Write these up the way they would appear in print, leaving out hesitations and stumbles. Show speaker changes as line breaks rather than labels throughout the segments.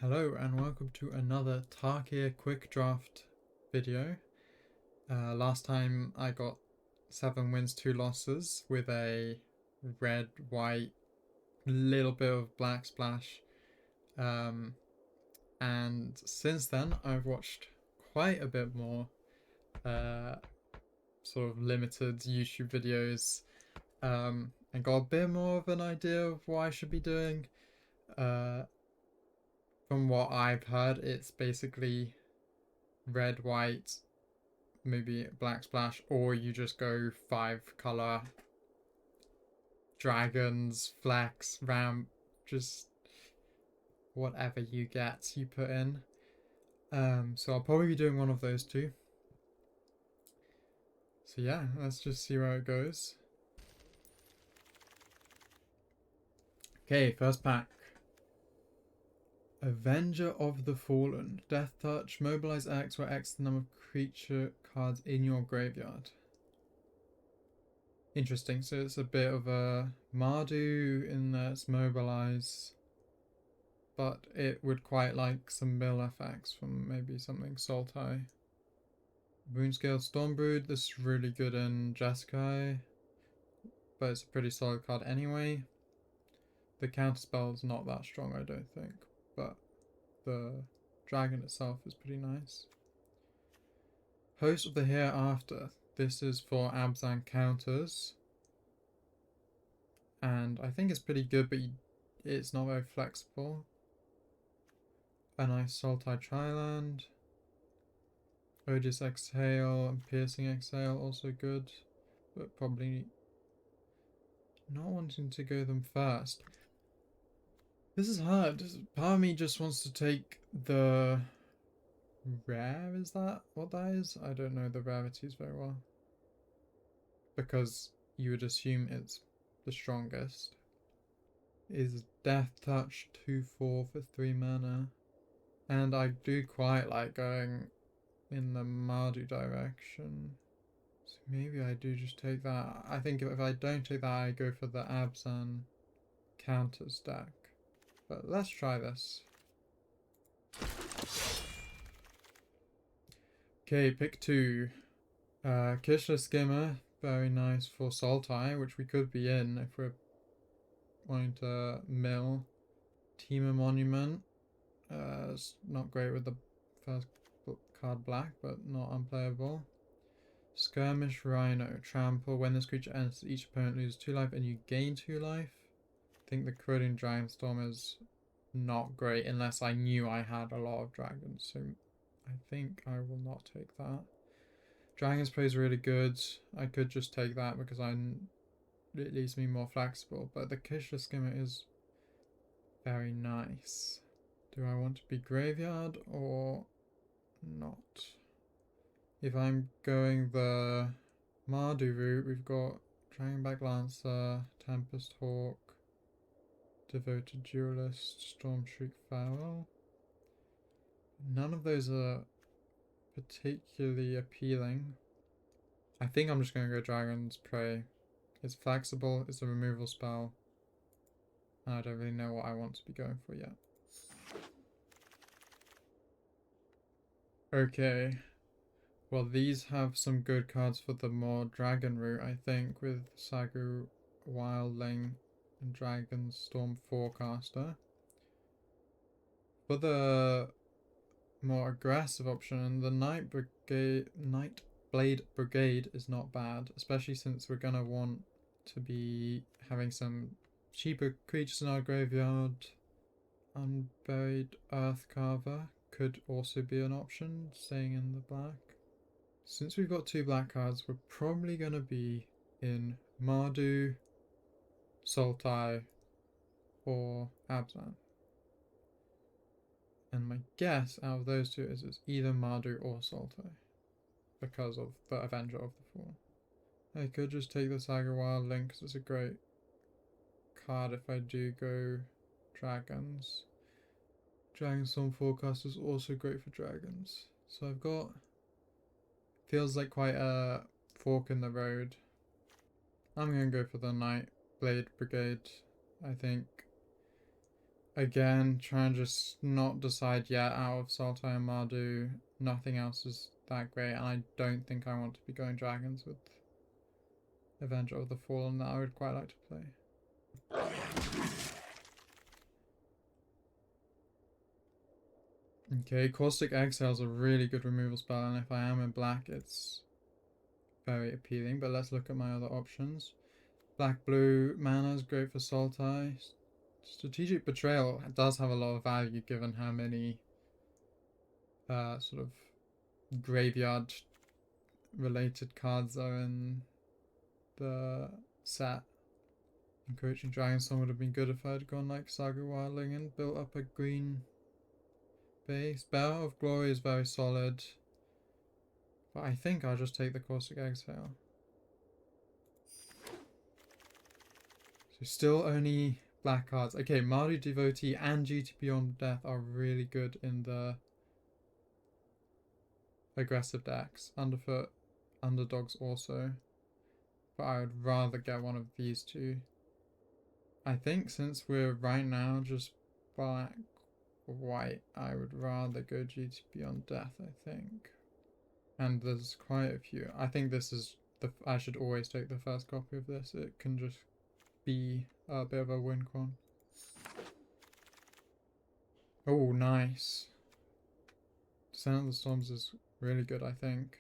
Hello and welcome to another Tarkir quick draft video. Last time I got 7 wins, 2 losses with a red, white, little bit of black splash. And since then I've watched quite a bit more sort of limited YouTube videos and got a bit more of an idea of what I should be doing. From what I've heard, it's basically red, white, maybe black splash, or you just go 5 color dragons, flex, ramp, just whatever you get, you put in. So I'll probably be doing one of those two. So yeah, let's just see where it goes. Okay, first pack. Avenger of the Fallen. Death Touch. Mobilize X, where X is the number of creature cards in your graveyard. Interesting. So it's a bit of a Mardu in that it's mobilize. But it would quite like some mill effects from maybe something Sultai. Runescale Stormbrood. This is really good in Jeskai. But it's a pretty solid card anyway. The counterspell is not that strong, I don't think. But the dragon itself is pretty nice. Host of the Hereafter. This is for Abzan counters. And I think it's pretty good, but it's not very flexible. A nice Sultai Triland. Odious Exhale and Piercing Exhale, also good. But probably not wanting to go them first. This is hard. Part of me just wants to take the rare, is that what that is? I don't know the rarities very well. Because you would assume it's the strongest. Is Death Touch 2/4 for 3 mana. And I do quite like going in the Mardu direction. So maybe I do just take that. I think if I don't take that, I go for the Abzan counter stack. But let's try this. Okay, pick 2. Kishla Skimmer, very nice for Sultai, which we could be in if we're wanting to mill. Teema Monument, it's not great with the first card black, but not unplayable. Skirmish Rhino, trample. When this creature enters, each opponent loses 2 life and you gain 2 life. I think the Corroding Dragonstorm is not great unless I knew I had a lot of dragons, so I think I will not take that. Dragon's Prey is really good. I could just take that because it leaves me more flexible, but the Kishla Skimmer is very nice. Do I want to be graveyard or not? If I'm going the Mardu route, we've got Dragonback Lancer, Tempest Hawk, Devoted Duelist, Stormshriek Farewell. None of those are particularly appealing. I think I'm just going to go Dragon's Prey. It's flexible, it's a removal spell. I don't really know what I want to be going for yet. Okay. Well, these have some good cards for the more dragon route, I think, with Sagu Wildling and Dragonstorm Forecaster. For the more aggressive option, the Nightblade Brigade is not bad, especially since we're gonna want to be having some cheaper creatures in our graveyard. Unburied Earthcarver could also be an option, staying in the black. Since we've got 2 black cards, we're probably going to be in Mardu, Sultai, or Abzan. And my guess out of those 2 is it's either Mardu or Sultai, because of the Avenger of the Fall. I could just take the Saga Wildling because it's a great card if I do go dragons. Dragonstorm Forecast is also great for dragons. So I've got... feels like quite a fork in the road. I'm going to go for the Nightblade Brigade. I think again, try and just not decide yet out of Sultai and Mardu. Nothing else is that great, and I don't think I want to be going dragons with Avenger of the Fallen that I would quite like to play. Okay, Caustic Exhale is a really good removal spell, and if I am in black, it's very appealing. But let's look at my other options. Black-blue mana is great for Sultai. Strategic Betrayal does have a lot of value given how many sort of graveyard related cards are in the set. Encroaching Dragonstorm would have been good if I had gone like Saga Wildling and built up a green base. Bearer of Glory is very solid, but I think I'll just take the Caustic Exhale. So still only black cards. Okay, Mardu Devotee and GT Beyond Death are really good in the aggressive decks. Underfoot, Underdogs also. But I would rather get one of these two. I think since we're right now just black or white, I would rather go GT Beyond Death, I think. And there's quite a few. I think this is I should always take the first copy of this. It can just be a bit of a win con. Oh, nice. Descent of the Storms is really good, I think.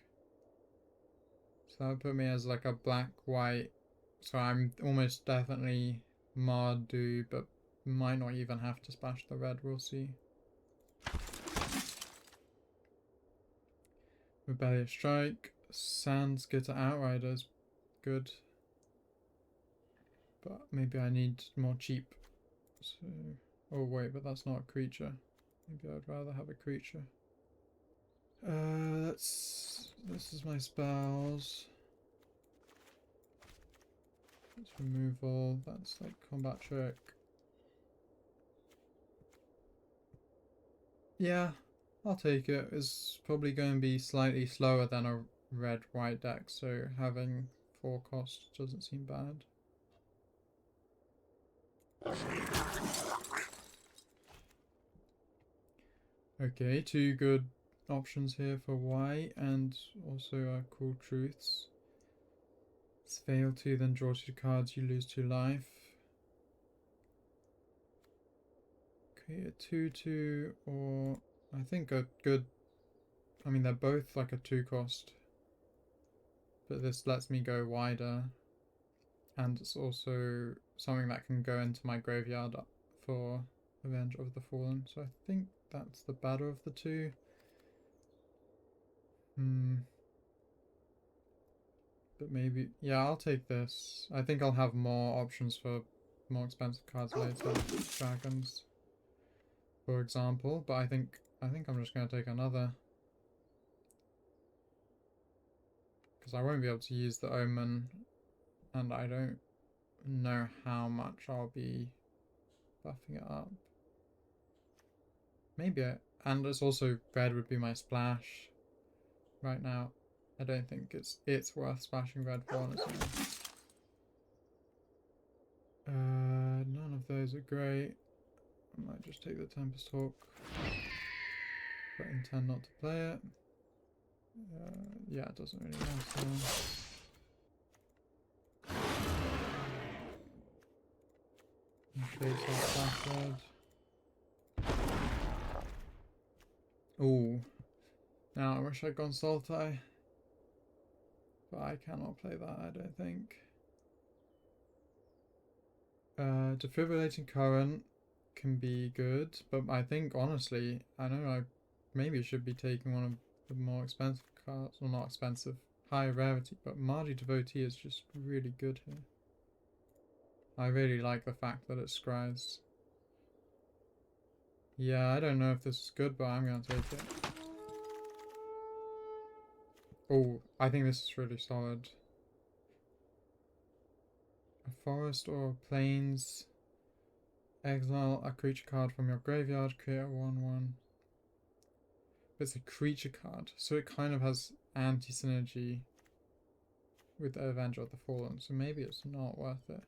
So that would put me as like a black-white. So I'm almost definitely Mardu, but might not even have to splash the red, we'll see. Rebellious Strike. Sand Skitter Outriders. Good. But maybe I need more cheap. So, oh wait, but that's not a creature. Maybe I'd rather have a creature. This is my spells. That's removal. That's like combat trick. Yeah, I'll take it. It's probably going to be slightly slower than a red-white deck, so having 4 cost doesn't seem bad. Okay, 2 good options here for white, and also Cool Truths. Fail 2, then draw 2 cards, you lose 2 life. Okay, a 2/2, or I think a good. I mean, they're both like a 2 cost, but this lets me go wider, and it's also something that can go into my graveyard for Avenger of the Fallen. So I think that's the better of the 2. But maybe, yeah, I'll take this. I think I'll have more options for more expensive cards later. Dragons, for example. But I think I'm just going to take another. Because I won't be able to use the Omen. And I don't know how much I'll be buffing it up. Maybe and it's also red would be my splash. Right now, I don't think it's worth splashing red for, honestly. None of those are great. I might just take the Tempest Hawk, but intend not to play it. Yeah, it doesn't really matter. Face off backward. Ooh. Now I wish I'd gone Sultai. But I cannot play that, I don't think. Defibrillating Current can be good, but I think honestly, I know I maybe should be taking one of the more expensive cards. Well, not expensive, high rarity, but Mardu Devotee is just really good here. I really like the fact that it scries. Yeah, I don't know if this is good, but I'm gonna take it. Oh, I think this is really solid. A forest or a plains. Exile a creature card from your graveyard, create a 1/1. But it's a creature card, so it kind of has anti-synergy with Avenger of the Fallen, so maybe it's not worth it.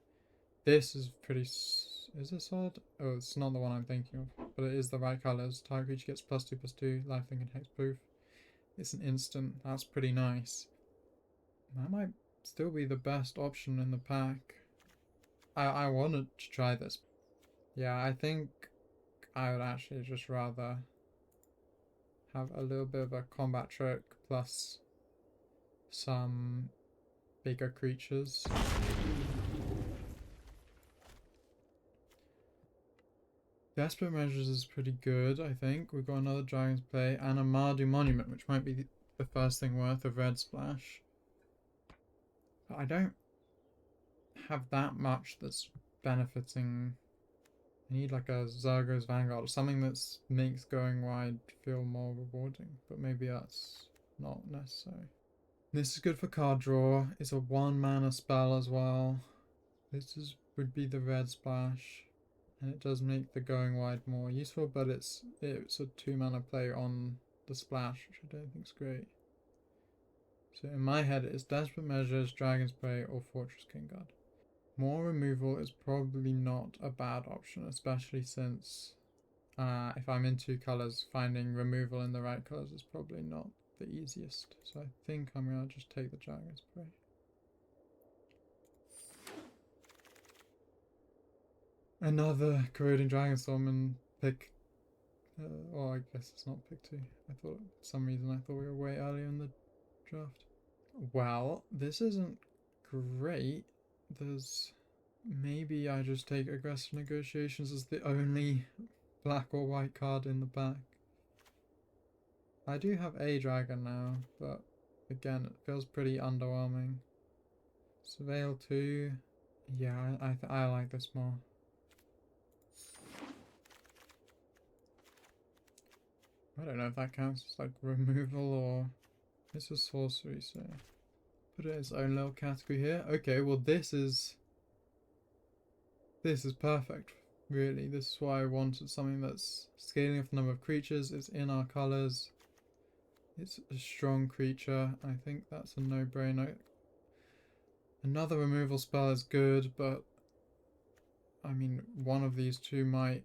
This is pretty... Is it solid? Oh, it's not the one I'm thinking of. But it is the right colours. Target creature gets +2/+2, lifelink and hexproof. It's an instant. That's pretty nice. That might still be the best option in the pack. I wanted to try this. Yeah, I think I would actually just rather have a little bit of a combat trick plus some bigger creatures. Desperate Measures is pretty good, I think. We've got another Dragon's Play and a Mardu Monument, which might be the first thing worth of red splash. But I don't have that much that's benefiting. I need like a Zergo's Vanguard or something that makes going wide feel more rewarding, but maybe that's not necessary. This is good for card draw. It's a 1 mana spell as well. Would be the red splash, and it does make the going wide more useful, but it's a 2 mana play on the splash, which I don't think is great. So in my head, it's Desperate Measures, Dragon's Prey, or Fortress King Guard. More removal is probably not a bad option, especially since if I'm in 2 colours, finding removal in the right colours is probably not the easiest. So I think I'm going to just take the Dragon's Prey. Another Corroding Dragonstorm and pick... I guess it's not pick 2. I thought, for some reason, I thought we were way earlier in the draft. Well, this isn't great. Maybe I just take Aggressive Negotiations as the only black or white card in the pack. I do have a dragon now, but again, it feels pretty underwhelming. Surveil 2. Yeah, I like this more. I don't know if that counts as like removal or... It's a sorcery, so... Put it in its own little category here. Okay, well this is perfect, really. This is why I wanted something that's scaling up the number of creatures. It's in our colours. It's a strong creature. I think that's a no-brainer. Another removal spell is good, but I mean, one of these two might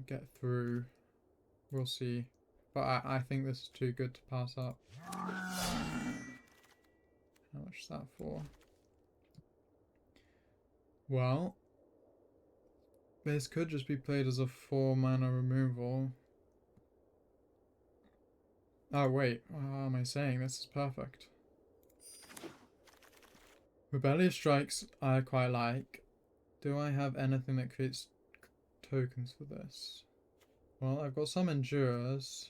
get through. We'll see. But I think this is too good to pass up. How much is that for? Well, this could just be played as a 4 mana removal. Oh wait, what am I saying? This is perfect. Rebellious Strikes I quite like. Do I have anything that creates tokens for this? Well, I've got some Endurers.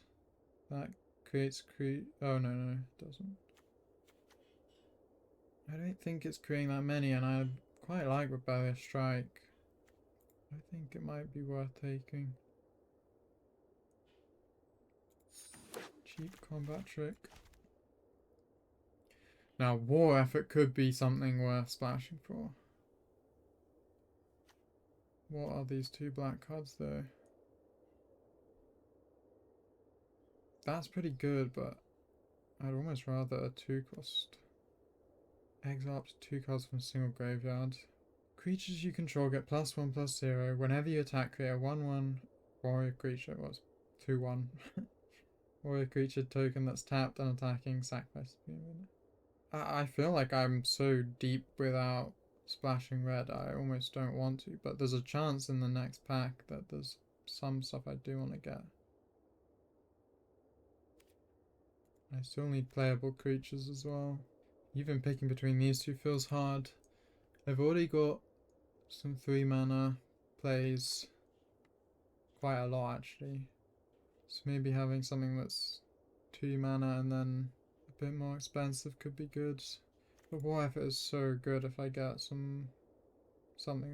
That creates oh no, it doesn't. I don't think it's creating that many, and I quite like Rebellious Strike. I think it might be worth taking. Cheap combat trick. Now, War Effort could be something worth splashing for. What are these 2 black cards, though? That's pretty good, but I'd almost rather a 2-cost. Exile up to 2 cards from a single graveyard. Creatures you control get +1/+0. Whenever you attack, create a 1/1 warrior creature. It was 2/1. Warrior creature token that's tapped and attacking, sacrifice. I feel like I'm so deep without splashing red, I almost don't want to, but there's a chance in the next pack that there's some stuff I do want to get. I still need playable creatures as well. Even picking between these two feels hard. I've already got some 3 mana plays. Quite a lot, actually. So maybe having something that's 2 mana and then a bit more expensive could be good. But War Effort is so good if I get something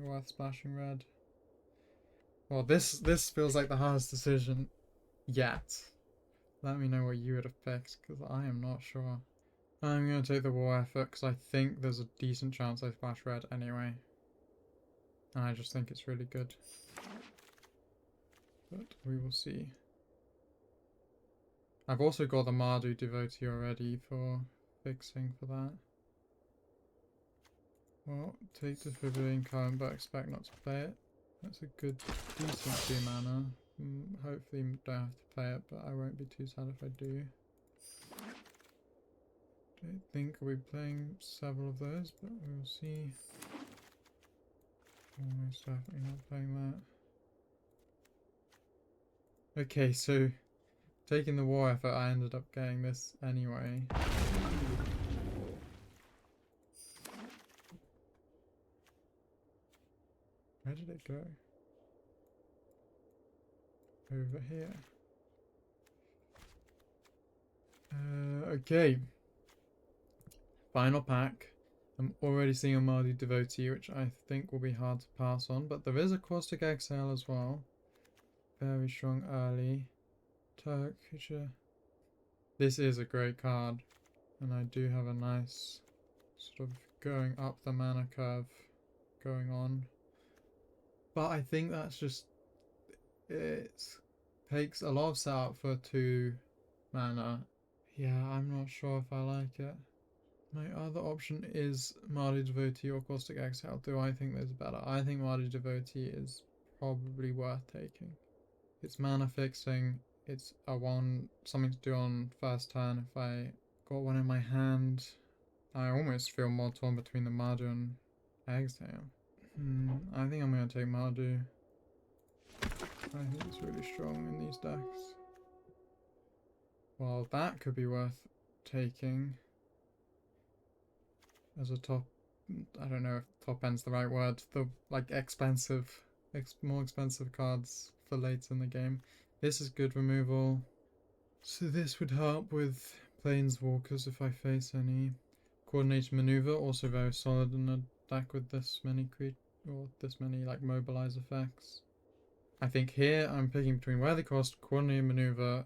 worth splashing red. Well, this feels like the hardest decision yet. Let me know what you would have picked, because I am not sure. I'm going to take the War Effort, because I think there's a decent chance I splash red anyway. And I just think it's really good. But we will see. I've also got the Mardu Devotee already for fixing for that. Well, take defibrillating current, but expect not to play it. That's a good, decent 2 mana. Hopefully don't have to play it, but I won't be too sad if I do. Don't think I'll be playing several of those, but we will see. Almost definitely not playing that. Okay, so taking the war effort, I ended up getting this anyway. Where did it go? Over here. Okay. Final pack. I'm already seeing a Mardu Devotee, which I think will be hard to pass on, but there is a Caustic Exhale as well. Very strong early. Tarkir. This is a great card, and I do have a nice sort of going up the mana curve going on. But I think that's just, it takes a lot of setup for 2 mana. Yeah, I'm not sure if I like it. My other option is Mardu Devotee or Caustic Exhale. Do I think there's better? I think Mardu Devotee is probably worth taking. It's mana fixing. It's a something to do on first turn. If I got one in my hand, I almost feel more torn between the Mardu and Exhale. I think I'm going to take Mardu. I think it's really strong in these decks. Well, that could be worth taking as a top. I don't know if top end's the right word. The like more expensive cards for late in the game. This is good removal. So this would help with planeswalkers if I face any. Coordinated maneuver, also very solid in a deck with this many this many like mobilize effects. I think here I'm picking between Weather Cost, Coordinated Maneuver,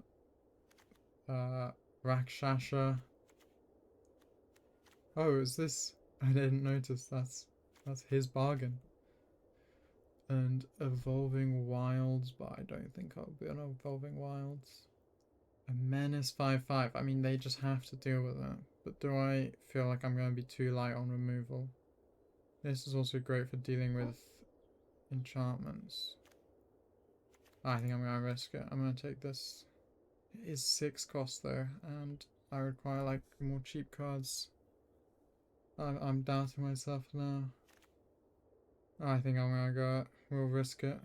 Rakshasha. Oh, is this? I didn't notice that's his bargain. And Evolving Wilds, but I don't think I'll be on Evolving Wilds. A Menace 5/5. I mean, they just have to deal with that. But do I feel like I'm going to be too light on removal? This is also great for dealing with enchantments. I think I'm going to risk it. I'm going to take this. It is 6 cost though, and I require like more cheap cards. I'm doubting myself now. I think I'm going to go it. We'll risk it.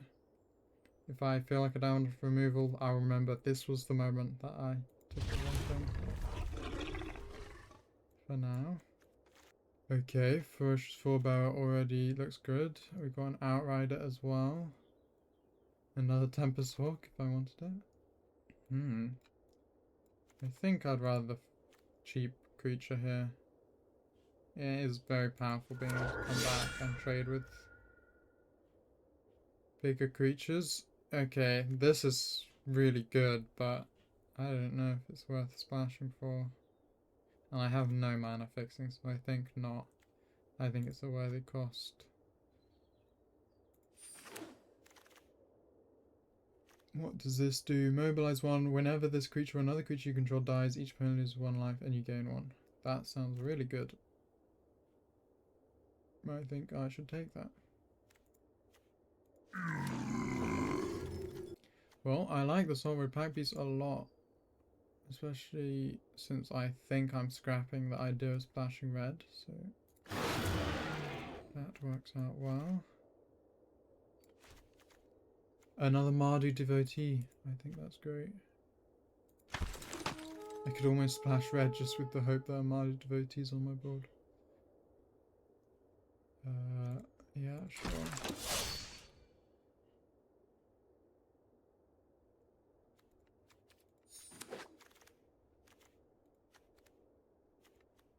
If I feel like a down removal, I'll remember this was the moment that I took the wrong thing. For now. Okay, Ferocious Forebearer already looks good. We've got an Outrider as well. Another Tempest Hawk if I wanted it. I think I'd rather the cheap creature here. It is very powerful being able to come back and trade with bigger creatures. Okay, this is really good, but I don't know if it's worth splashing for. And I have no mana fixing, so I think not. I think it's a worthy cost. What does this do? Mobilize 1. Whenever this creature or another creature you control dies, each opponent loses 1 life and you gain 1. That sounds really good. I think I should take that. Well, I like the Saltwood Pack piece a lot. Especially since I think I'm scrapping the idea of splashing red, so that works out well. Another Mardu Devotee. I think that's great. I could almost splash red just with the hope that a Mardu Devotee is on my board. Yeah, sure.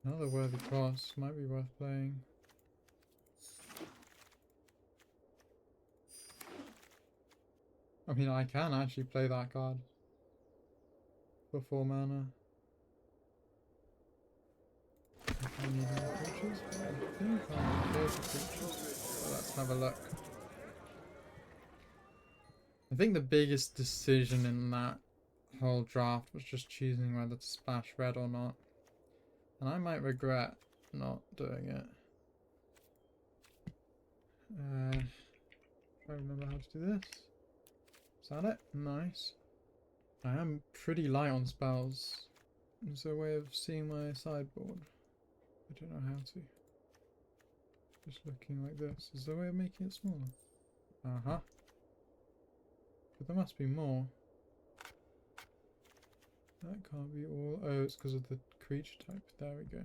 Another worthy cost. Might be worth playing. I mean, I can actually play that card for 4 mana. If I need more creatures, but I think I'm okay for creatures. So let's have a look. I think the biggest decision in that whole draft was just choosing whether to splash red or not. And I might regret not doing it. If I remember how to do this. Is that it? Nice. I am pretty light on spells. Is there a way of seeing my sideboard? I don't know how to. Just looking like this. Is there a way of making it smaller? Uh-huh. But there must be more. That can't be all. Oh, it's because of the creature type. There we go.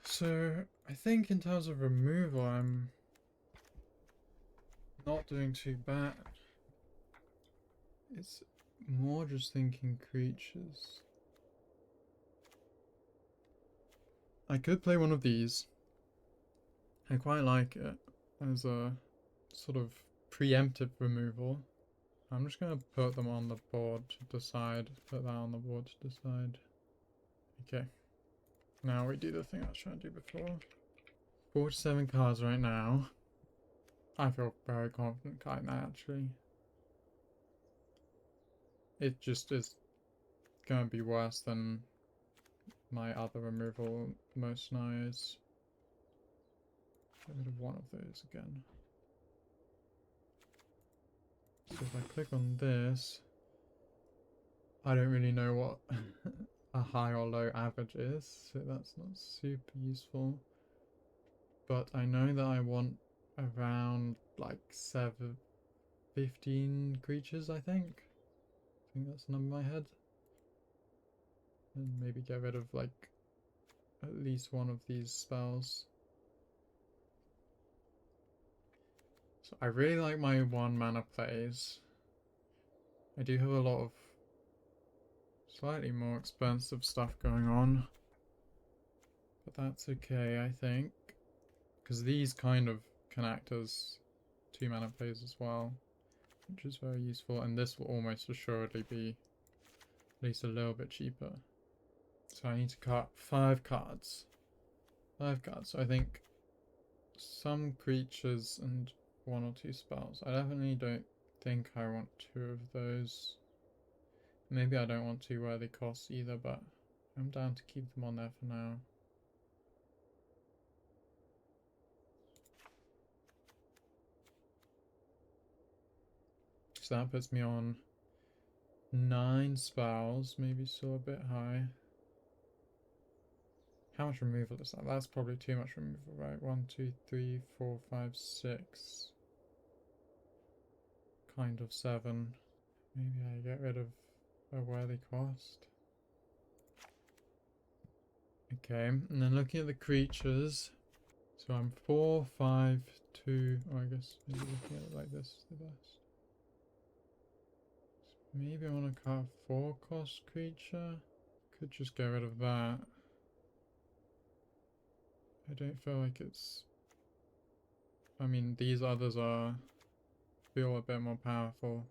So, I think in terms of removal, I'm not doing too bad. It's more just thinking creatures. I could play one of these. I quite like it as a sort of preemptive removal. I'm just going to put them on the board to decide. Put that on the board to decide. Okay. Now we do the thing I was trying to do before. 47 cards right now. I feel very confident cutting that actually. It just is going to be worse than my other removal most scenarios. Get rid of one of those again. So if I click on this, I don't really know what a high or low average is, so that's not super useful. But I know that I want around like 15 creatures, I think. I think that's the number in my head. And maybe get rid of like at least one of these spells. So I really like my 1 mana plays. I do have a lot of slightly more expensive stuff going on. But that's okay, I think. Because these kind of can act as 2 mana plays as well. Which is very useful. And this will almost assuredly be at least a little bit cheaper. So I need to cut 5 cards. 5 cards. So I think some creatures and 1 or 2 spells. I definitely don't think I want 2 of those. Maybe I don't want 2 worthy costs either, but I'm down to keep them on there for now. So that puts me on 9 spells, maybe still a bit high. How much removal is that? That's probably too much removal, right? 1, 2, 3, 4, 5, 6. Kind of 7. Maybe I get rid of a worthy cost. Okay, and then looking at the creatures. So I'm 4, 5, 2. Oh, I guess maybe looking at it like this is the best. So maybe I want to cut a 4 cost creature. Could just get rid of that. I don't feel like it's... I mean, these others feel a bit more powerful.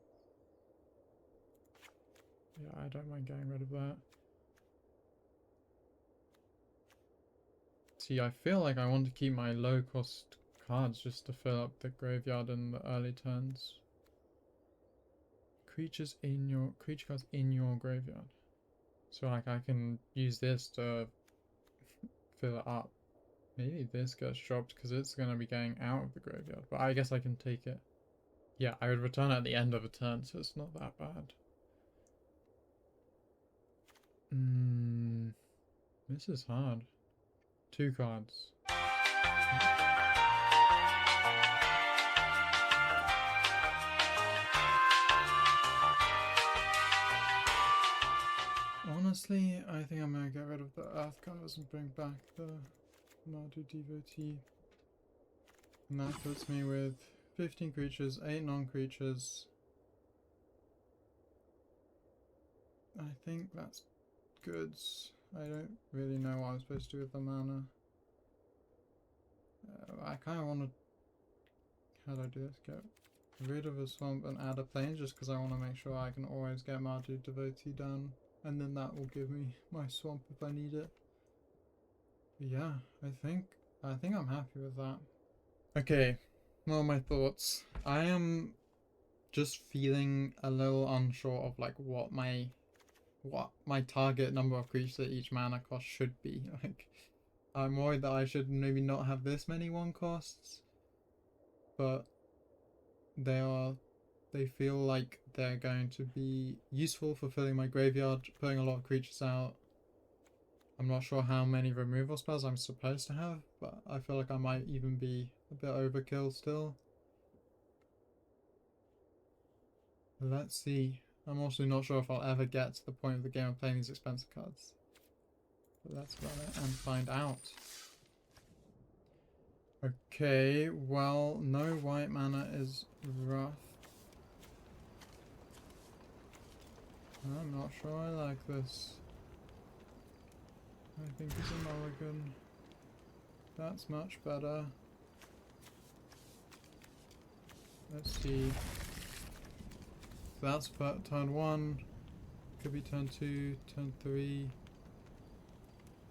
Yeah, I don't mind getting rid of that. See, I feel like I want to keep my low cost cards just to fill up the graveyard in the early turns. Creature cards in your graveyard. So like I can use this to fill it up. Maybe this gets dropped because it's going to be going out of the graveyard. But I guess I can take it. Yeah, I would return it at the end of a turn, so it's not that bad. This is hard. 2 cards. Honestly, I think I'm gonna get rid of the Earth cards and bring back the Mardu Devotee. And that puts me with 15 creatures, 8 non-creatures. I think that's good. I don't really know what I'm supposed to do with the mana. I kind of want to... How do I do this? Get rid of a swamp and add a plane just because I want to make sure I can always get Mardu Devotee down. And then that will give me my swamp if I need it. But yeah, I think I'm happy with that. Okay, well, my thoughts. I am just feeling a little unsure of like what my target number of creatures at each mana cost should be. Like, I'm worried that I should maybe not have this many 1 costs. but they feel like they're going to be useful for filling my graveyard, putting a lot of creatures out. I'm not sure how many removal spells I'm supposed to have, but I feel like I might even be a bit overkill still. Let's see. I'm also not sure if I'll ever get to the point of the game of playing these expensive cards. But let's run it and find out. Okay, well, no white mana is rough. I'm not sure I like this. I think it's a mulligan. That's much better. Let's see. So that's turn 1. Could be turn 2, turn 3.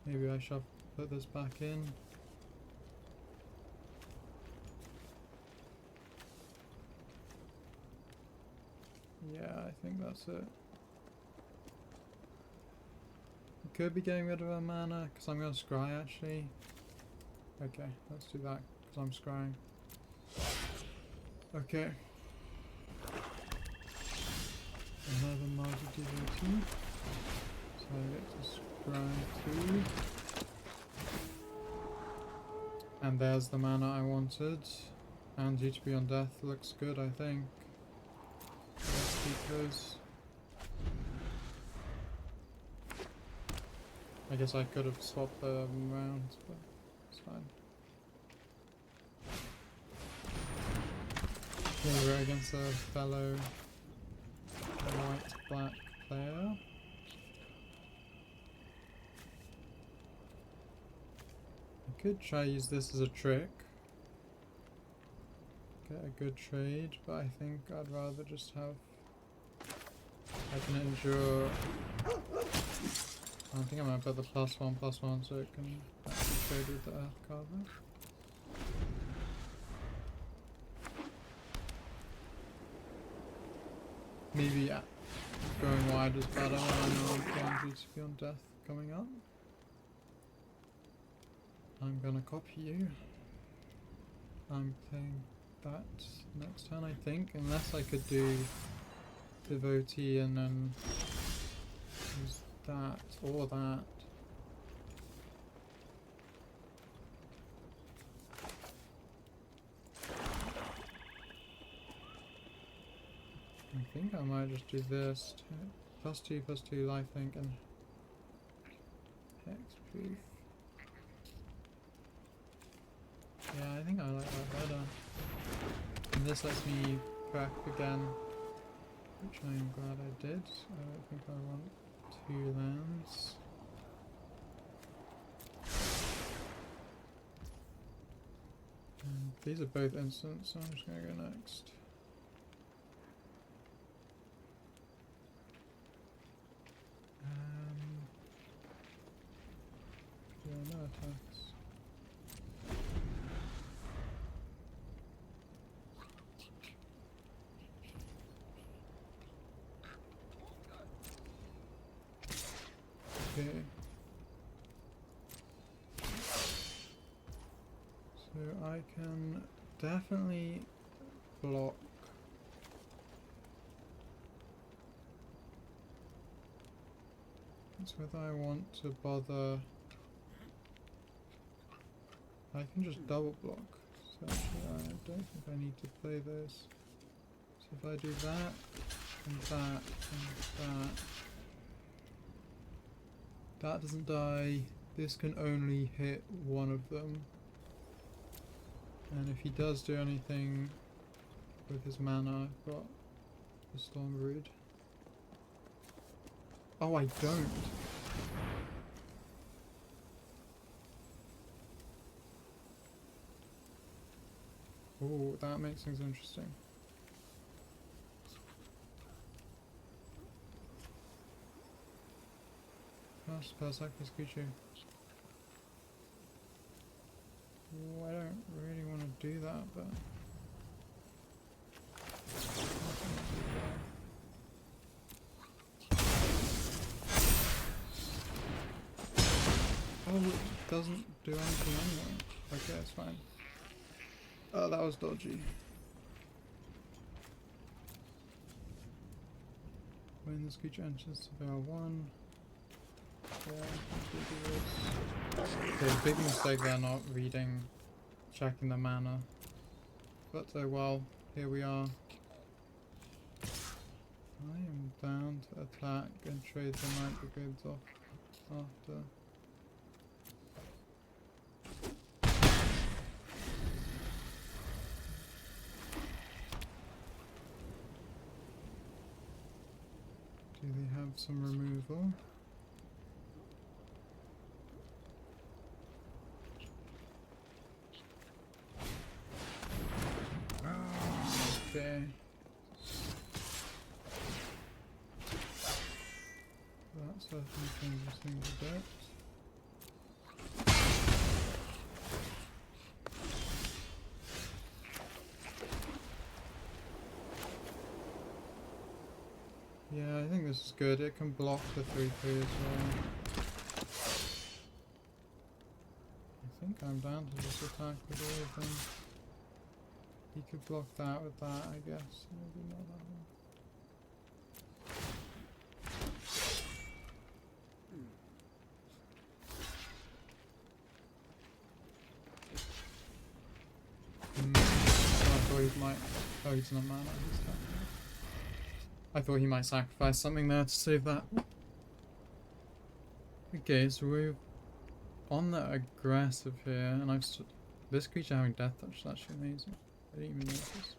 Maybe I should put this back in. Yeah, I think that's it. Could be getting rid of a mana because I'm going to scry actually. Okay, let's do that because I'm scrying. Okay. Another mighty devotee. So I get to scry 2. And there's the mana I wanted. And due to be on death looks good, I think. Let's keep those. I guess I could have swapped them around, but it's fine. Here we're against a fellow white-black player. I could try use this as a trick. Get a good trade, but I think I'd rather just have... I can endure... I think I might put the +1/+1 so it can actually trade with the Earth Carver. Maybe going wide is better when I know I'm going to be on death coming up. I'm gonna copy you. I'm playing that next turn, I think, unless I could do Devotee and then use that or that. I think I might just do this. +2/+2 lifelink and hexproof. Yeah, I think I like that better. And this lets me crack again, which I am glad I did. I don't think I want 2 lands. And these are both instants, so I'm just going to go next. Yeah, no attacks. Okay. So I can definitely block. It's whether I want to bother. I can just double block. So actually I don't think I need to play those. So if I do that and that and that. That doesn't die. This can only hit one of them. And if he does do anything with his mana, I've got the Storm Brood. Oh, I don't. Oh, that makes things interesting. Spell sacrifice creature. Oh, I don't really want to do that, but oh, it doesn't do anything anyway. Okay, it's fine. Oh, that was dodgy. When this creature enters the R1. Yeah, okay, big mistake there not reading, checking the mana. But oh well, here we are. I am down to attack and trade the night brigades off after. Do they have some removal? Okay. That certainly changes things a bit. Yeah, I think this is good. It can block the 3-3 as well. I think I'm down to just attack with all of them. He could block that with that, I guess. Maybe not that one. I thought he might. Oh, he's not mana. He's attacking. I thought he might sacrifice something there to save that. Okay, so we're on the aggressive here, and I've this creature having death touch is actually amazing. I didn't even notice.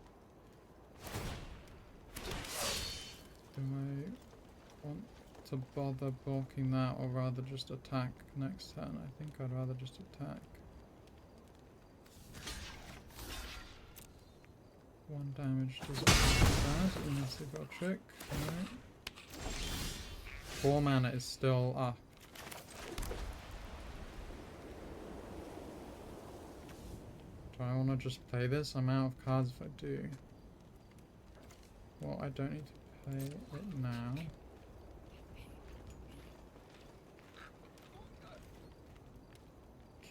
Do I want to bother blocking that, or rather just attack next turn? I think I'd rather just attack. 1 damage doesn't bad unless they've got a trick. Alright. 4 mana is still up. Do I want to just play this? I'm out of cards if I do. Well, I don't need to play it now.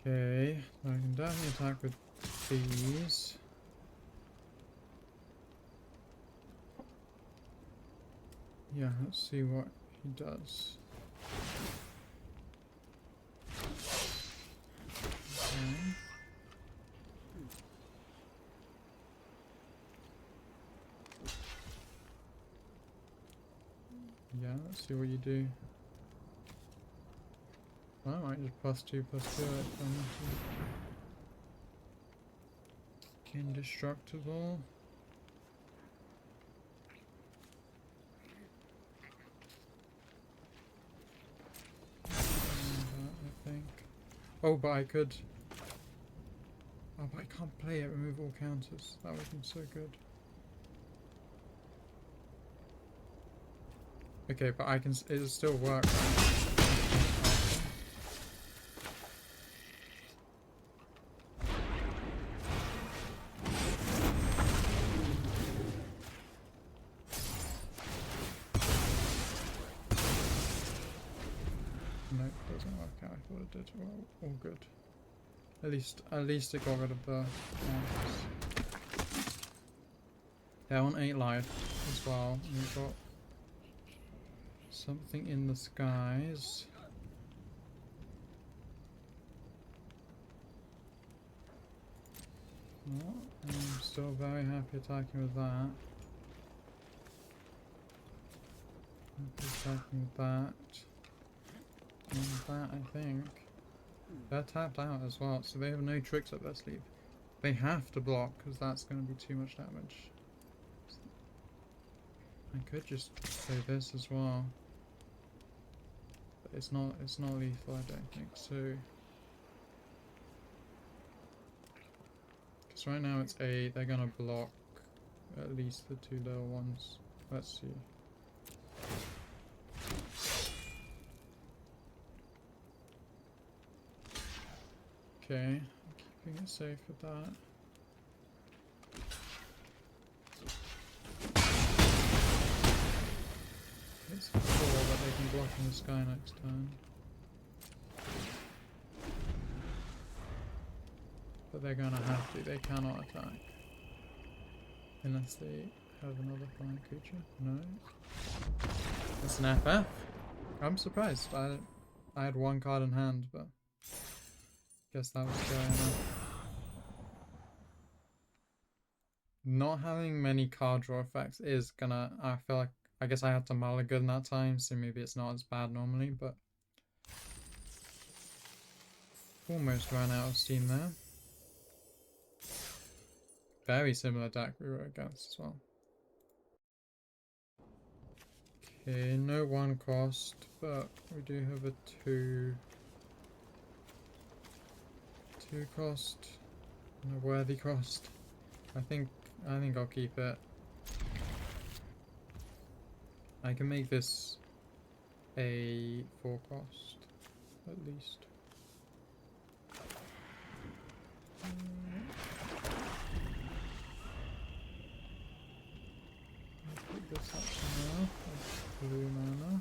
Okay, so I can definitely attack with these. Yeah, let's see what he does. Okay. Yeah, let's see what you do. Well, I might just +2/+2 it if I need to. Indestructible. I think. Oh, but I could. Oh, but I can't play it. Remove all counters. That would have been so good. Okay, but I can. It'll still work. Right? No, it doesn't work out. I thought it did. Well, all good. At least it got rid of the counters. They're on 8 life as well. And we've got something in the skies. Oh, I'm still very happy attacking with that. Happy attacking with that. And that, I think. They're tapped out as well, so they have no tricks up their sleeve. They have to block, because that's going to be too much damage. I could just play this as well. But it's not lethal, I don't think, so... Because right now it's 8, they're going to block at least the 2 little ones. Let's see. Okay, keeping it safe with that. It's 4 that they can block in the sky next turn. But they're gonna have to. They cannot attack. Unless they have another flying creature. No. It's an FF. I'm surprised. I had one card in hand, but guess that was fair enough. Not having many card draw effects is gonna, I feel like, I guess I had to mulligan that time, so maybe it's not as bad normally, but almost ran out of steam there. Very similar deck we were against as well. Okay, no 1 cost, but we do have a 2 cost and a worthy cost. I think I'll keep it. I can make this a 4 cost at least. Pick this up now. Blue mana.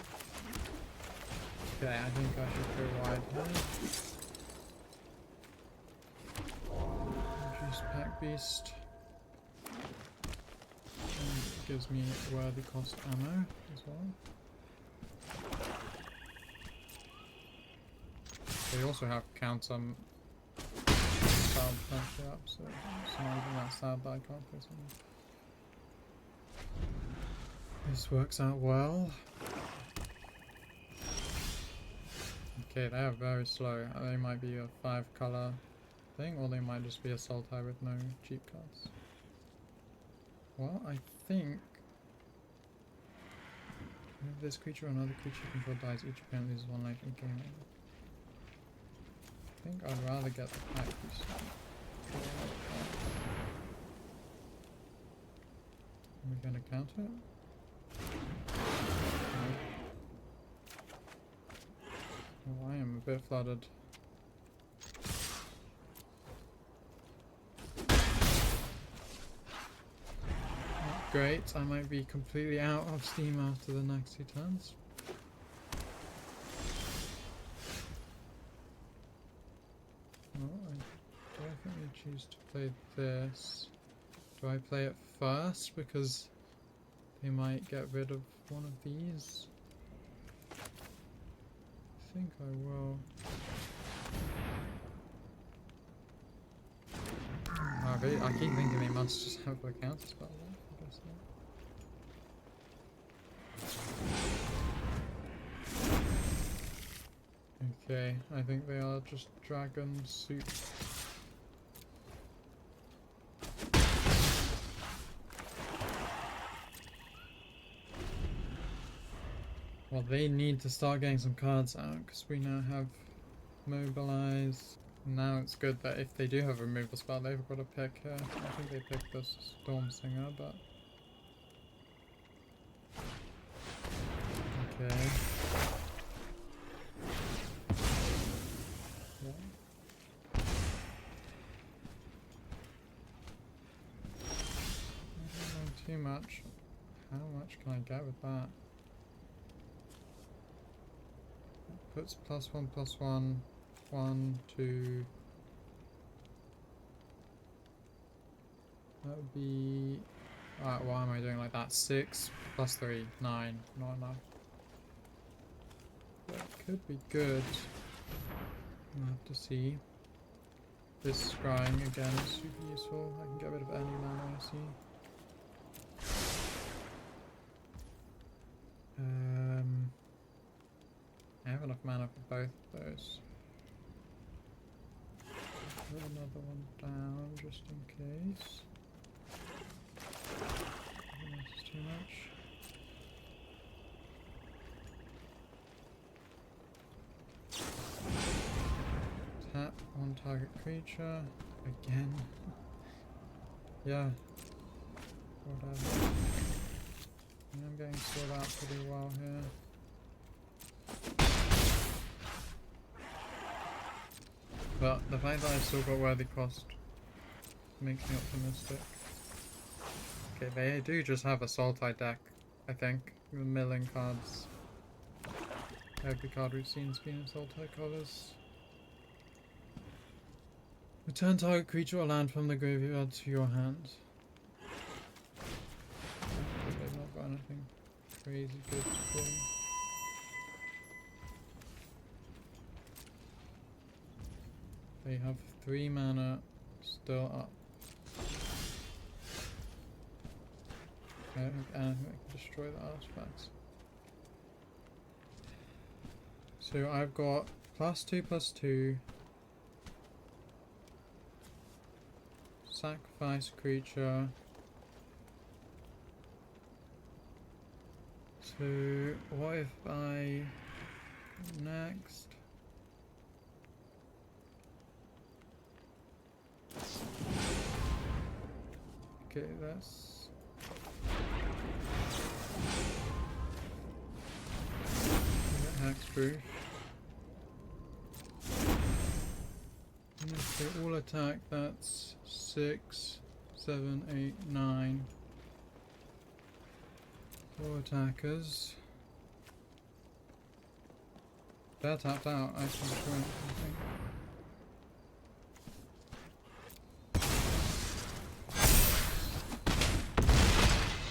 Okay, I think I should go wide here. Introduce Pack Beast. And it gives me worthy cost ammo as well. They also have counter spell potentially up, so it's not even that sad that I can't play something. This works out well. Okay, they are very slow. They might be a 5 color thing, or they might just be a Sultai with no cheap cards. Well, I think if this creature or another creature you control dies, each opponent loses 1 life in game. I think I'd rather get the pack beast. Are we gonna counter it? Oh, I am a bit flooded. Not great, I might be completely out of steam after the next 2 turns. Well, I definitely choose to play this. Do I play it first because they might get rid of one of these? I think I will. I keep thinking they must just have a counter spell there. I guess not. Okay, I think they are just dragon soup. Well, they need to start getting some cards out because we now have mobilize. Now it's good that if they do have a removal spell, they've got to pick here. I think they picked this Storm Singer, but okay. Yeah. I don't know too much. How much can I get with that? Puts +1/+1, 1, 2. That would be. Why am I doing like that? 6 +3, 9. Not enough. That could be good. We'll have to see. This scrying again is super useful. I can get rid of any mana I see. I have enough mana for both of those. Put another one down just in case. This is too much. Tap on target creature again. Yeah. Whatever. I'm getting stored out pretty well here. But the fact that I've still got worthy cost makes me optimistic. Okay, they do just have a Sultai deck, I think. With milling cards. Every card we've seen has been in Sultai colors. Return target creature or land from the graveyard to your hand. They've not got anything crazy good to do. They have 3 mana still up. I don't think anything that can destroy the artifacts. So I've got +2/+2. Sacrifice creature. So what if I next? Okay, that's hexproof. Okay, all attack, that's 6, 7, 8, 9. 4 attackers. They're tapped out, I can destroy something.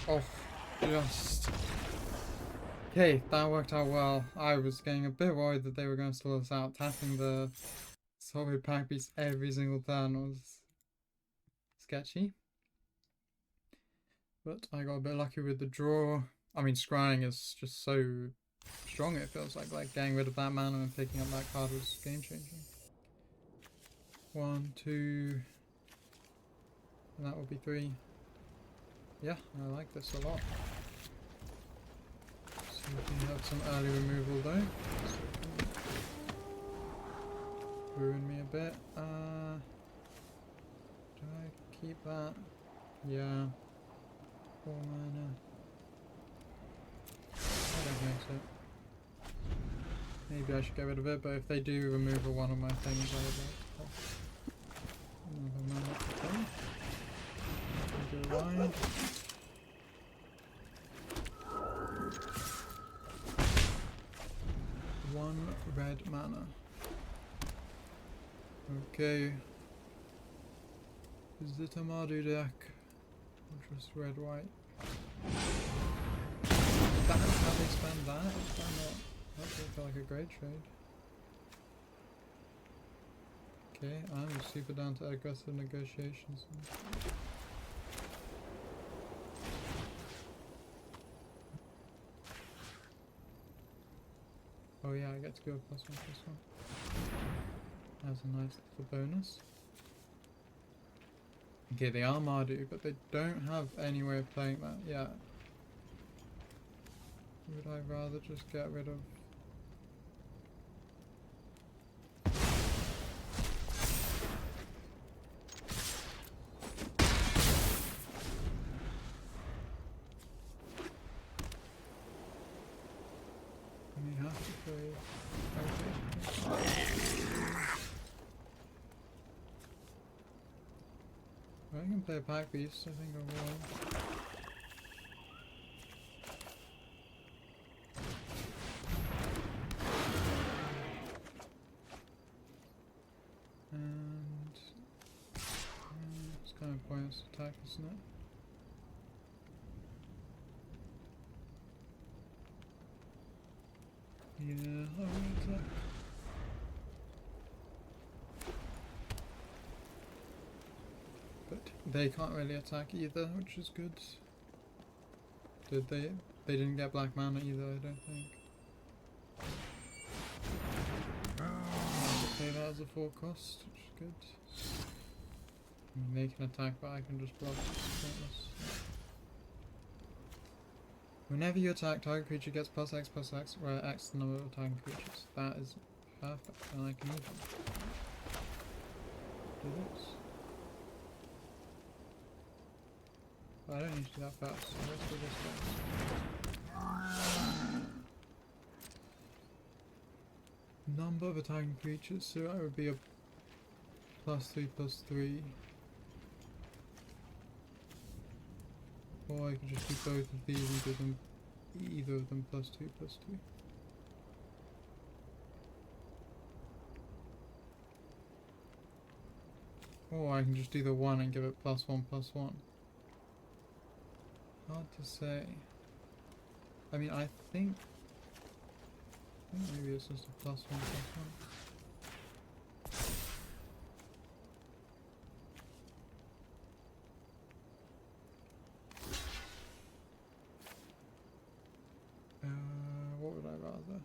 Off, just. Okay, that worked out well. I was getting a bit worried that they were going to stall us out. Tapping the solid pack piece every single turn was sketchy. But I got a bit lucky with the draw. I mean, scrying is just so strong, it feels like getting rid of that mana and picking up that card was game changing. 1, 2, and that will be 3. Yeah, I like this a lot. So we have some early removal though. Ruin me a bit. Do I keep that? Yeah. 4 mana. I don't think so. Maybe I should get rid of it, but if they do remove one of my things, I would like to have another mana to play. Go wide. One red mana. Okay. Is it a Mardu deck? Or just red white? That's how they spend that? Is that not? That doesn't feel like a great trade. Okay, I'm super down to aggressive negotiations. Oh yeah, I get to go +1/+1. That's a nice little bonus. Okay, they are Mardu, but they don't have any way of playing that yet. Would I rather just get rid of... We have to play... I can play a pack beast, I think I will. And it's kind of pointless attack, isn't it? Yeah, I will attack. But they can't really attack either, which is good. Did they? They didn't get black mana either, I don't think. I'll play that as a 4 cost, which is good. I mean, they can attack, but I can just block. It's pointless. Whenever you attack, target creature gets +X/+X, where X is the number of attacking creatures. That is perfect, and I can even do this. But I don't need to do that fast, so let's do this first. Number of attacking creatures, so that would be a +3/+3. Or I could just do both of these and give them either of them +2/+2. Or I can just do the 1 and give it +1/+1. Hard to say. I mean, I think maybe it's just a +1/+1. What would I rather?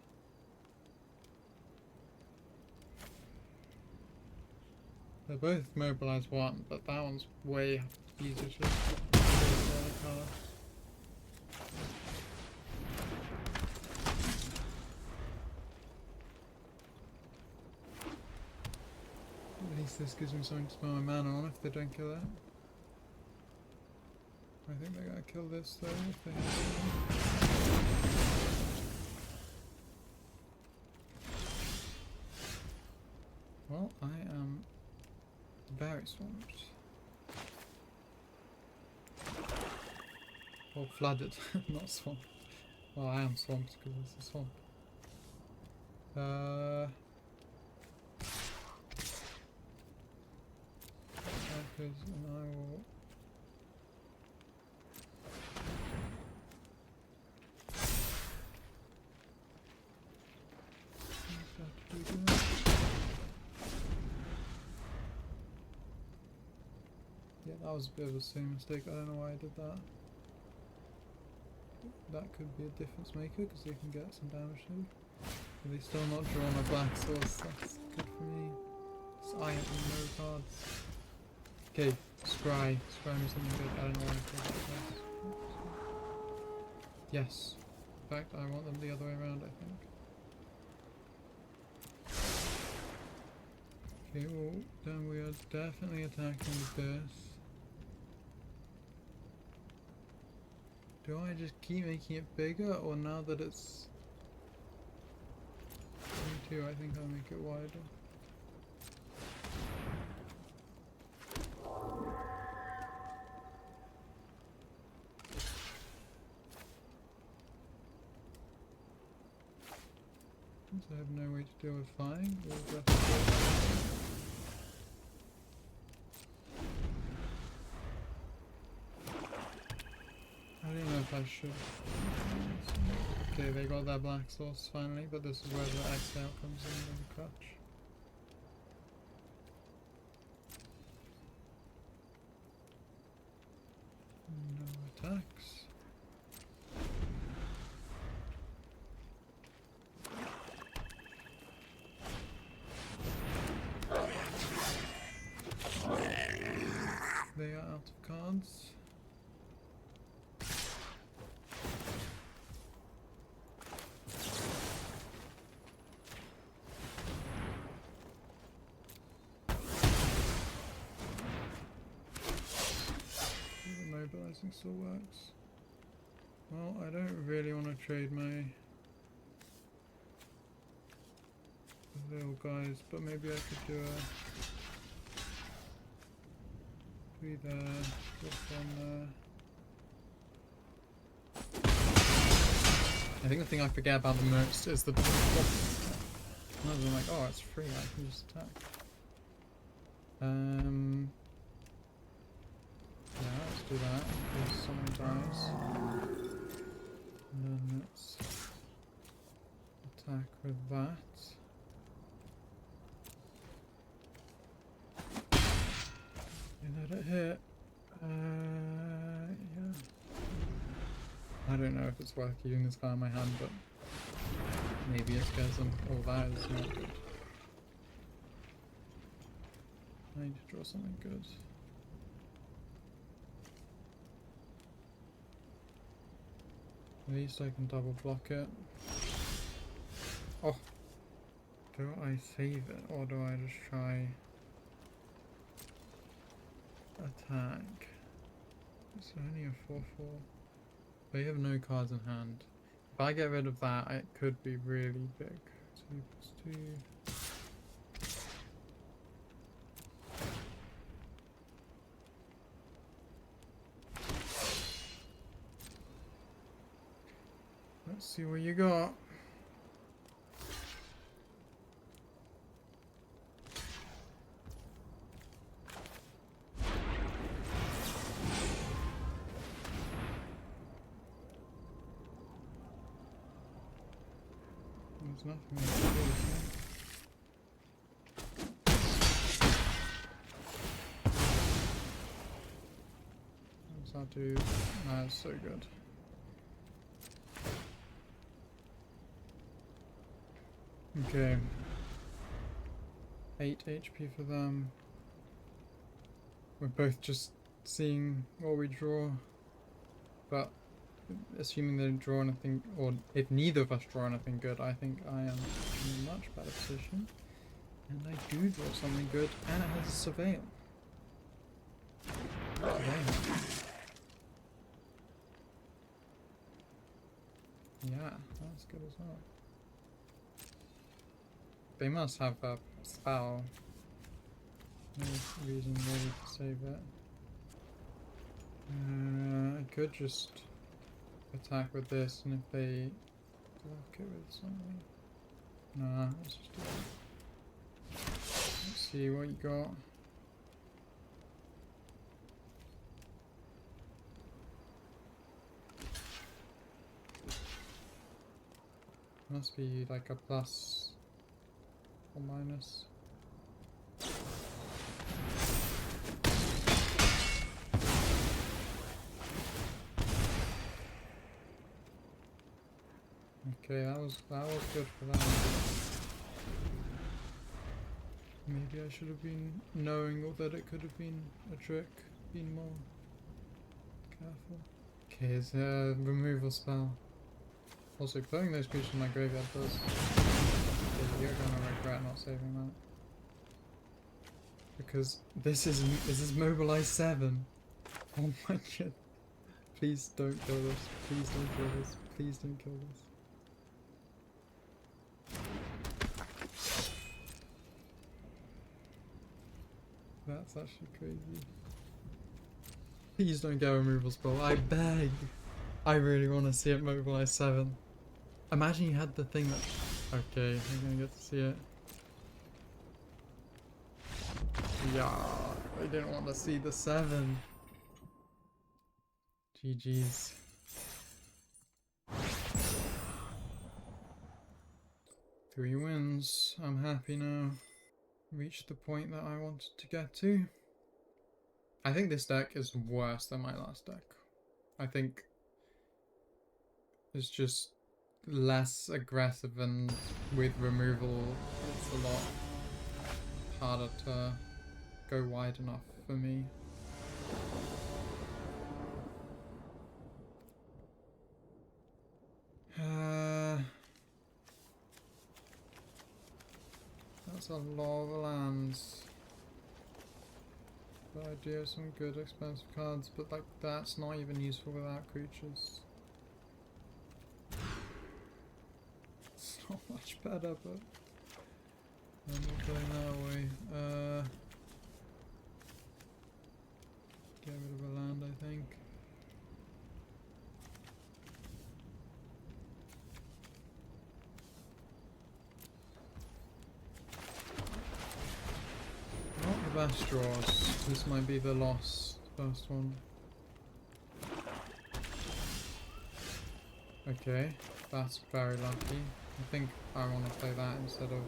They're both mobilize 1, but that one's way easier to card. At least this gives me something to spend my mana on if they don't kill that. I think they're gonna kill this though if they have to. Well, I am very swamped. Or flooded, not swamped. Well, I am swamped because it's a swamp. Because and I will. Yeah, that was a bit of a silly mistake. I don't know why I did that. That could be a difference maker because they can get some damage too. But they still not draw my black source. That's good for me. So I have no cards. Okay, scry. Scry me something good. I don't know why I called it first. Yes. In fact, I want them the other way around, I think. Okay, well, then we are definitely attacking with this. Do I just keep making it bigger, or now that it's 22, I think I'll make it wider. Since I have no way to deal with flying, we'll definitely I don't know if I should. Okay, they got their black source finally, but this is where the exile comes in with the crutch. No attacks. They are out of cards. Mobilizing still works. Well, I don't really want to trade my little guys, but maybe I could do a 3 there, this one there. I think the thing I forget about the most is the I'm like, oh, it's free, I can just attack. Yeah, let's do that in case someone dies. And then let's attack with that. And let it hit. Yeah. I don't know if it's worth keeping this guy in my hand, but maybe it scares them. Oh, that is not good. I need to draw something good. At least I can double block it. Oh! Do I save it or do I just try attack? It's only a 4/4. They have no cards in hand. If I get rid of that, it could be really big. 2+2. Let's see what you got. There's nothing I can do, is there? What does that do? That's so good. Okay. 8 HP for them. We're both just seeing what we draw. But assuming they don't draw anything, or if neither of us draw anything good, I think I am in a much better position. And I do draw something good, and it has a surveil. Yeah, that's good as well. They must have a spell. No reason really to save it. I could just attack with this, and if they block it with something. Nah, let's just do it. Let's see what you got. Must be like a plus or minus. Okay, that was good for that. Maybe I should have been knowing that it could have been a trick, been more careful. Okay, it's a removal spell. Also, putting those creatures in my graveyard does. You're gonna regret not saving that. Because this is mobilize 7. Oh my god. Please don't kill this. Please don't kill this. Please don't kill this. That's actually crazy. Please don't get a removal spell. I beg. I really want to see it mobilize 7. Imagine you had the thing that... Okay, I'm gonna get to see it. Yeah, I didn't want to see the 7. GG's. Three wins. I'm happy now. Reached the point that I wanted to get to. I think this deck is worse than my last deck. I think it's just less aggressive, and with removal it's a lot harder to go wide enough for me. That's a lot of lands. But I do have some good expensive cards, but like that's not even useful without creatures. It's not much better, but I'm not going that way. Get rid of a land, I think. Not the best draws. This might be the lost first one. Okay, that's very lucky. I think I want to play that instead of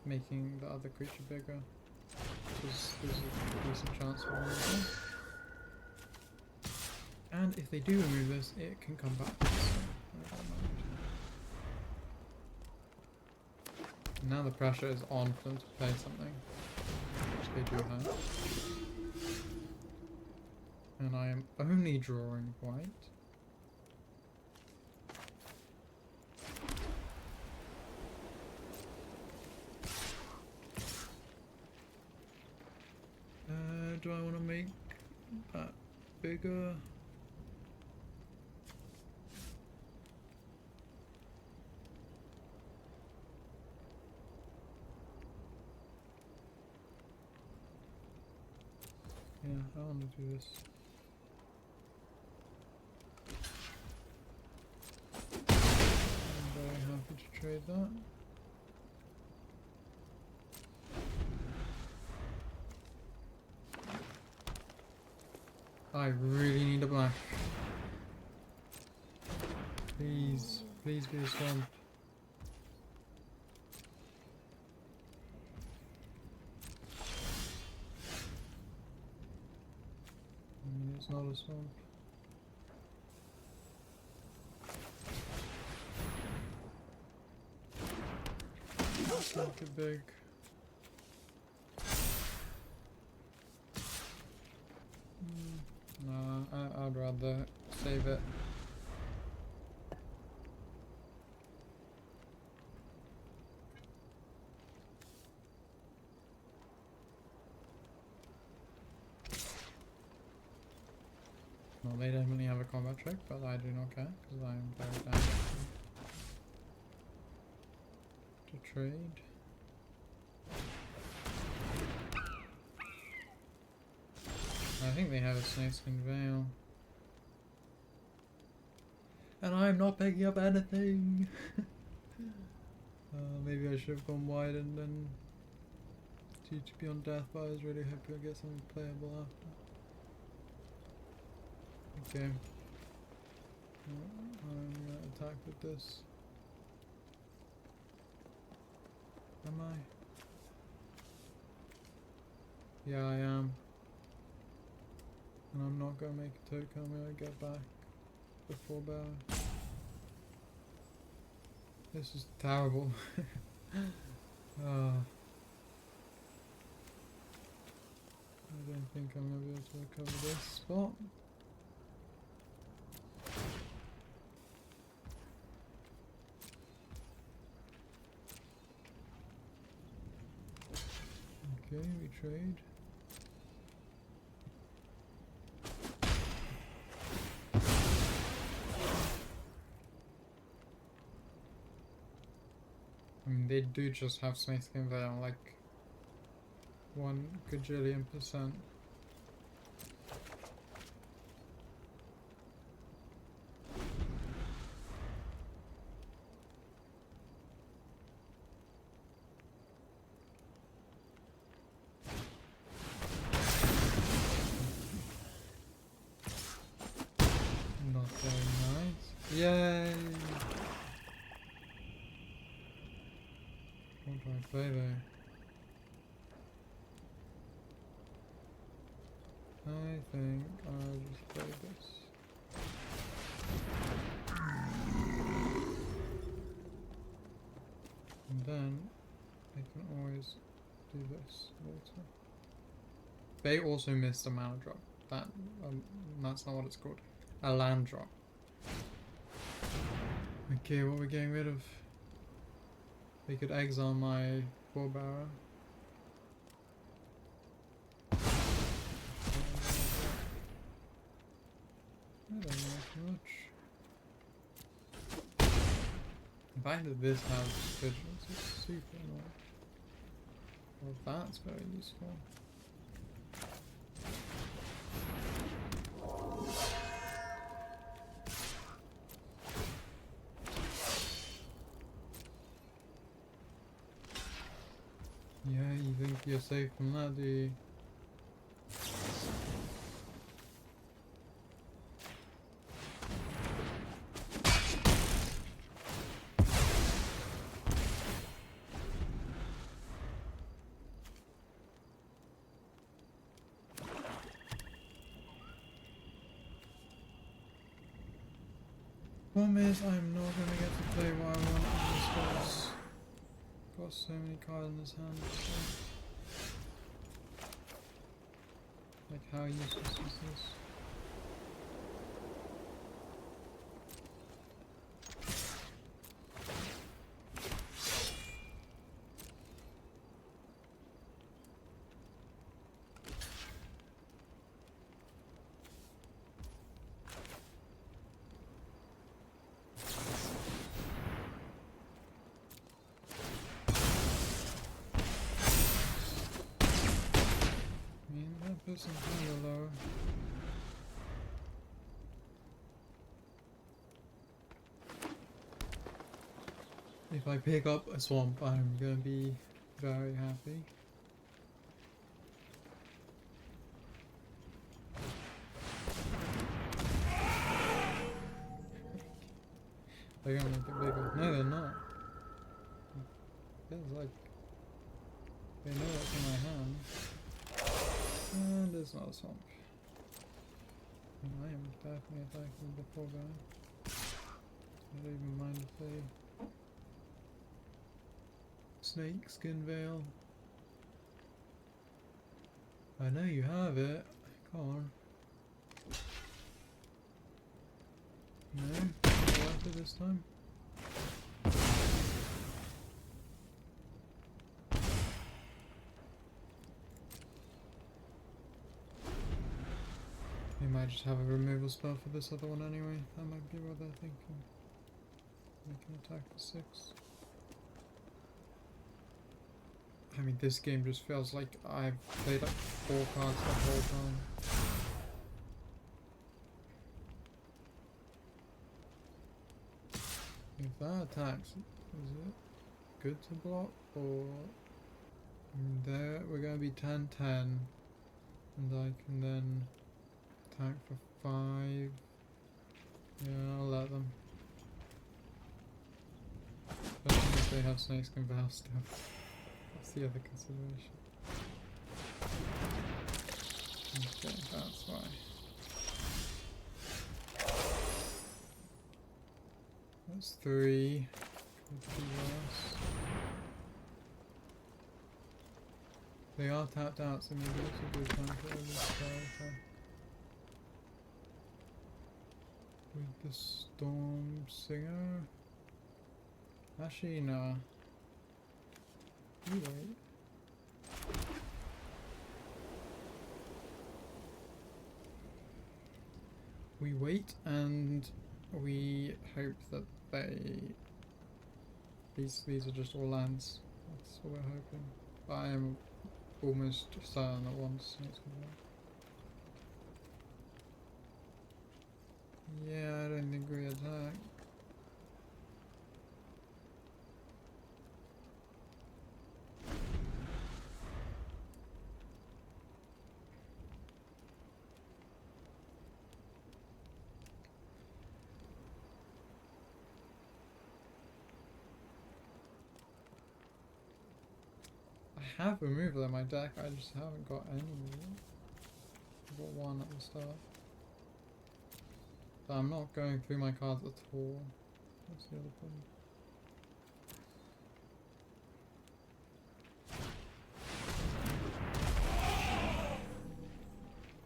making the other creature bigger. Because there's a decent chance of removal. And if they do remove this, it can come back. So I don't mind. Now the pressure is on for them to play something, which they do have. And I am only drawing white. Do I want to make that bigger? Yeah, I want to do this. I'm very happy to trade that. I really need a black. Please. Please be a swamp. It's not a swamp. Let's make it big. No, I'd rather save it. Well, they definitely have a combat trick, but I do not care because I am very down to trade. I think they have a snakeskin veil. And I'm not picking up anything! Maybe I should have gone wide and then teach Beyond Death, but I was really happy I get something playable after. Okay. I'm gonna attack with this. Am I? Yeah, I am. And I'm not gonna make a token, I'm gonna get back before bear. This is terrible. I don't think I'm gonna be able to recover this spot. Okay, we trade. I mean, they do just have snakeskin veil, like 1 gajillion%. Not very nice. Yay! What do I play there? I think I'll just play this. And then I can always do this later. They also missed a mana drop. That's not what it's called. A land drop. Okay, what are we getting rid of? We could exile my forebearer. I don't know much. The fact that this has vigilance is super annoying. Well, that's very useful. Yeah, you think you're safe from that, do you? Problem is, I'm not gonna get to play what I want in this course. Got so many cards in his hand. So. Like, how useless is this? Some kind of low. If I pick up a swamp, I'm gonna be very happy. They're gonna make it bigger. No, they're not. Feels like they know what's in my hand. And it's not a swamp. I am definitely attacking before going. I don't even mind if they... Snake skin veil. I know you have it. Come on. No? Not worth it this time? We might just have a removal spell for this other one anyway. That might be what they're thinking. They can attack for 6. I mean, this game just feels like I've played like 4 cards the whole time. If that attacks, is it good to block or... There, we're going to be 10-10. And I can then attack for 5. Yeah, I'll let them. Especially if they have Snakes Skin Veil still. That's the other consideration. Okay, that's why. That's 3. Could be worse. They are tapped out, so maybe it's a good time to overspell with the Storm Singer. Actually, no. You wait. We wait and we hope that these are just all lands. That's what we're hoping. But I am almost certain that once it's gonna work. Yeah, I don't think we attack. I have removal in my deck, I just haven't got any removal. I've got 1 at the start. But I'm not going through my cards at all. That's the other problem.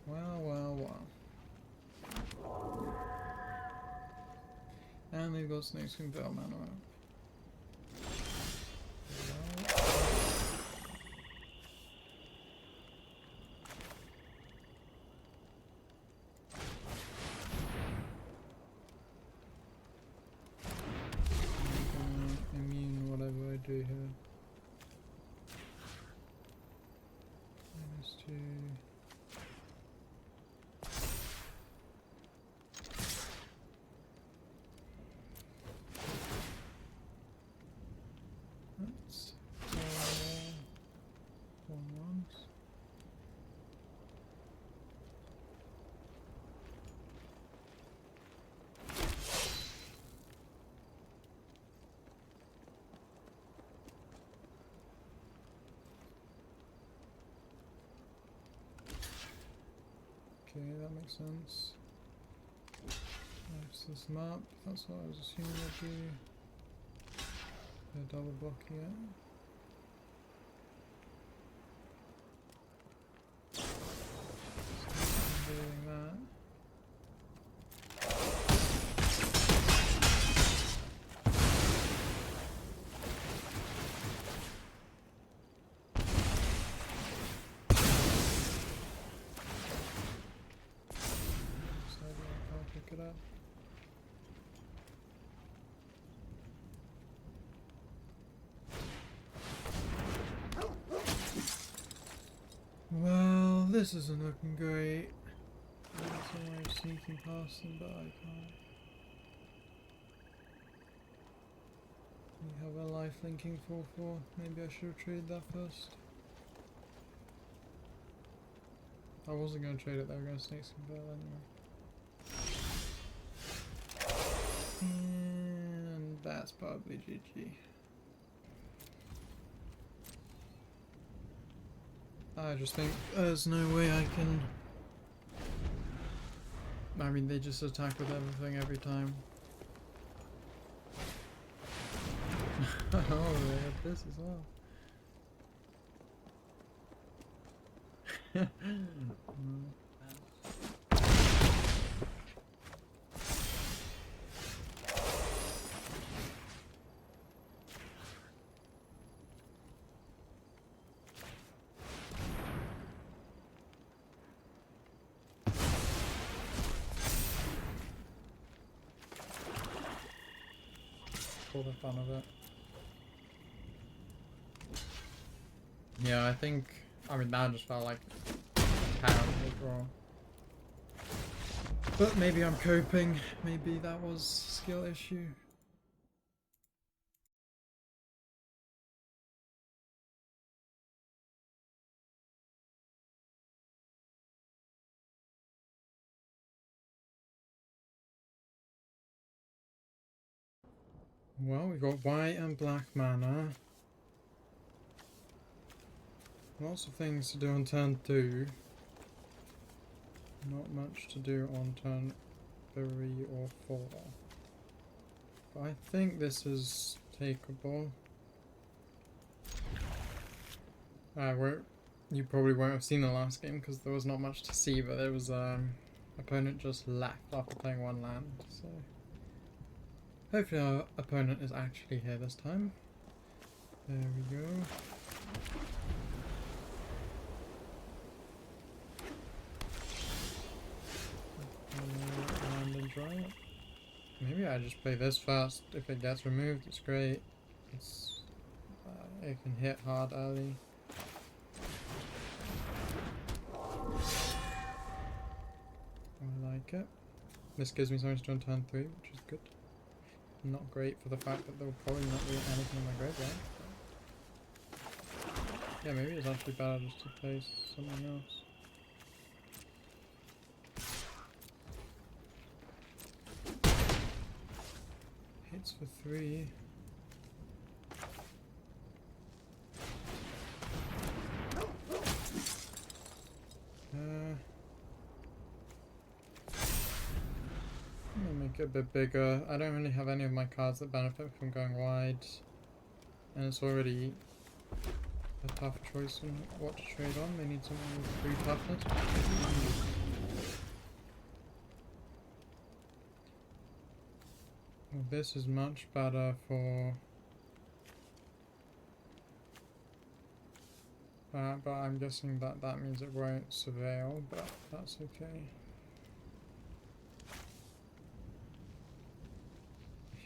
Well. And they've got Snake Skin Veil mana out. Immune whatever I do here. -2. That's 1-1. Okay, that makes sense. That's this map. That's what I was assuming I'd do. They're double blocking it. So I'm doing that. Pick it up. Well, this isn't looking great. There's a way of sneaking past them, but I can't. We have a life linking 4-4. Maybe I should have traded that first. I wasn't going to trade it, they were going to Snake Skin Veil anyway. that's probably GG. I just think there's no way I can... I mean, they just attack with everything every time. Oh, they have this as well. For the fun of it. Yeah, I think, I mean, that just felt like a terrible draw. But maybe I'm coping, maybe that was a skill issue. Well, we got white and black mana. Lots of things to do on turn 2. Not much to do on turn 3 or 4. But I think this is takeable. You probably won't have seen the last game because there was not much to see, but there was opponent just left after playing 1 land, so hopefully our opponent is actually here this time. There we go. Land and draw it. Maybe I just play this first. If it gets removed, it's great. It's it can hit hard early. I like it. This gives me something to do on turn 3, which is good. Not great for the fact that there will probably not be anything in my graveyard. But yeah, maybe it's actually better just to play something else. Hits for 3. I'm gonna make it a bit bigger. I don't really have any of my cards that benefit from going wide, and it's already a tough choice on what to trade on. They need something with 3 toughness. Well, this is much better for that, but I'm guessing that that means it won't surveil, but that's okay.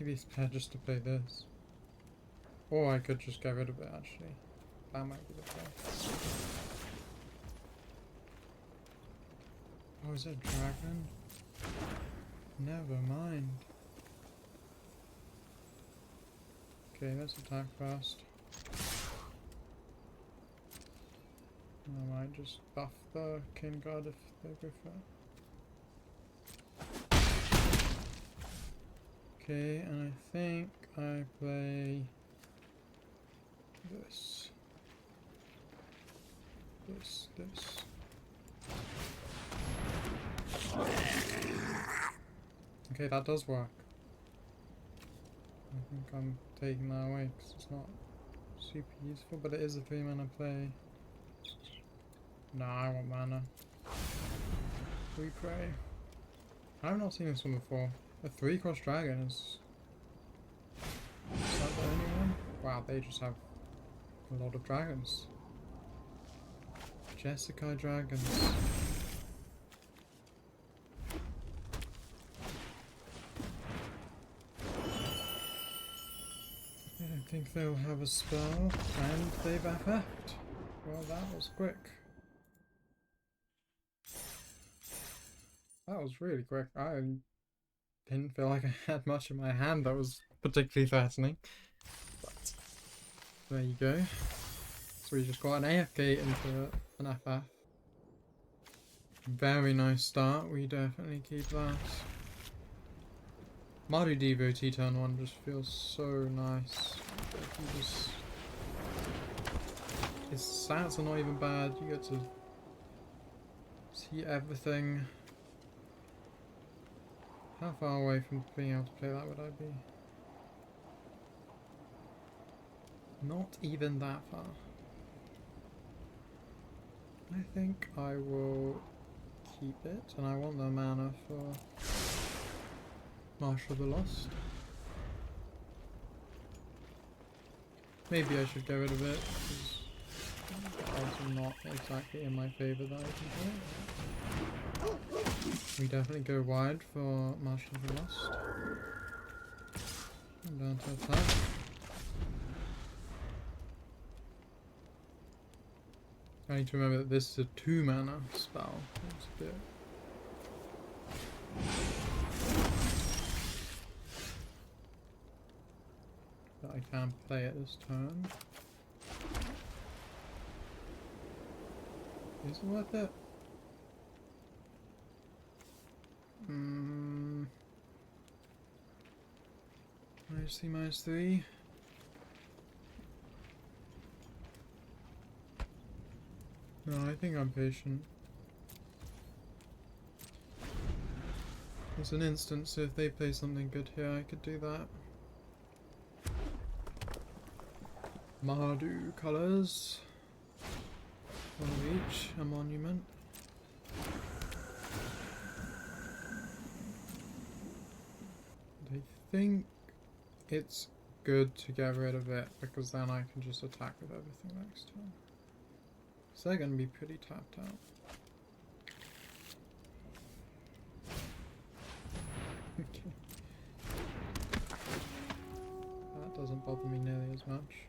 Maybe it's better just to play this. Or I could just get rid of it actually. That might be the play. Oh, is it a dragon? Never mind. Okay, let's attack first. I might just buff the King God if they prefer. Okay, and I think I play this. This. Okay, that does work. I think I'm taking that away because it's not super useful, but it is a 3 mana play. Nah, I want mana. We pray. I have not seen this one before. A 3-cost dragon is that the only one? Wow, they just have a lot of dragons. Jessica dragons. I don't think they'll have a spell, and they've FF'd. Well, that was quick. That was really quick. I didn't feel like I had much in my hand that was particularly threatening. But there you go. So we just got an AFK into an FF. Very nice start. We definitely keep that. Mardu Devotee turn 1 just feels so nice. Like you just... His stats are not even bad, you get to see everything. How far away from being able to play that would I be? Not even that far. I think I will keep it, and I want the mana for Marshal of the Lost. Maybe I should get rid of it, because the odds are not exactly in my favour that I can do it. We definitely go wide for Marshal of the Lost. I'm down to attack. I need to remember that this is a 2 mana spell. It's a bit... But I can play it this turn. Is it worth it? -3/-3. No, I think I'm patient. There's an instance, so if they play something good here, I could do that. Mardu colours. One of each, a monument. I think it's good to get rid of it, because then I can just attack with everything next turn. So they're going to be pretty tapped out. Okay. That doesn't bother me nearly as much.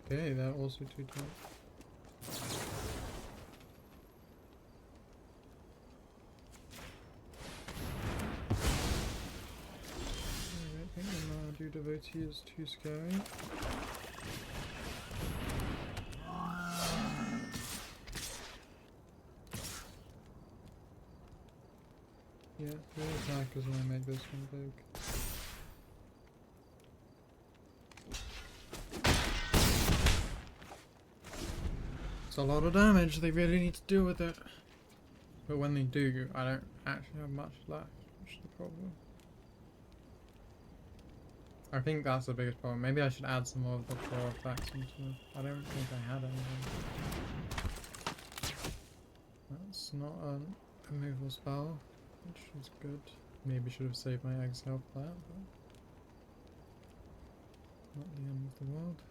Okay, they're also 2 tapped. Devotee is too scary. Yeah, 3 attackers when I make this one big. It's a lot of damage, they really need to deal with it. But when they do, I don't actually have much left, which is the problem. I think that's the biggest problem. Maybe I should add some more of the draw effects into... I don't think I had anything. That's not a removal spell, which is good. Maybe should have saved my exile for that, but... not the end of the world.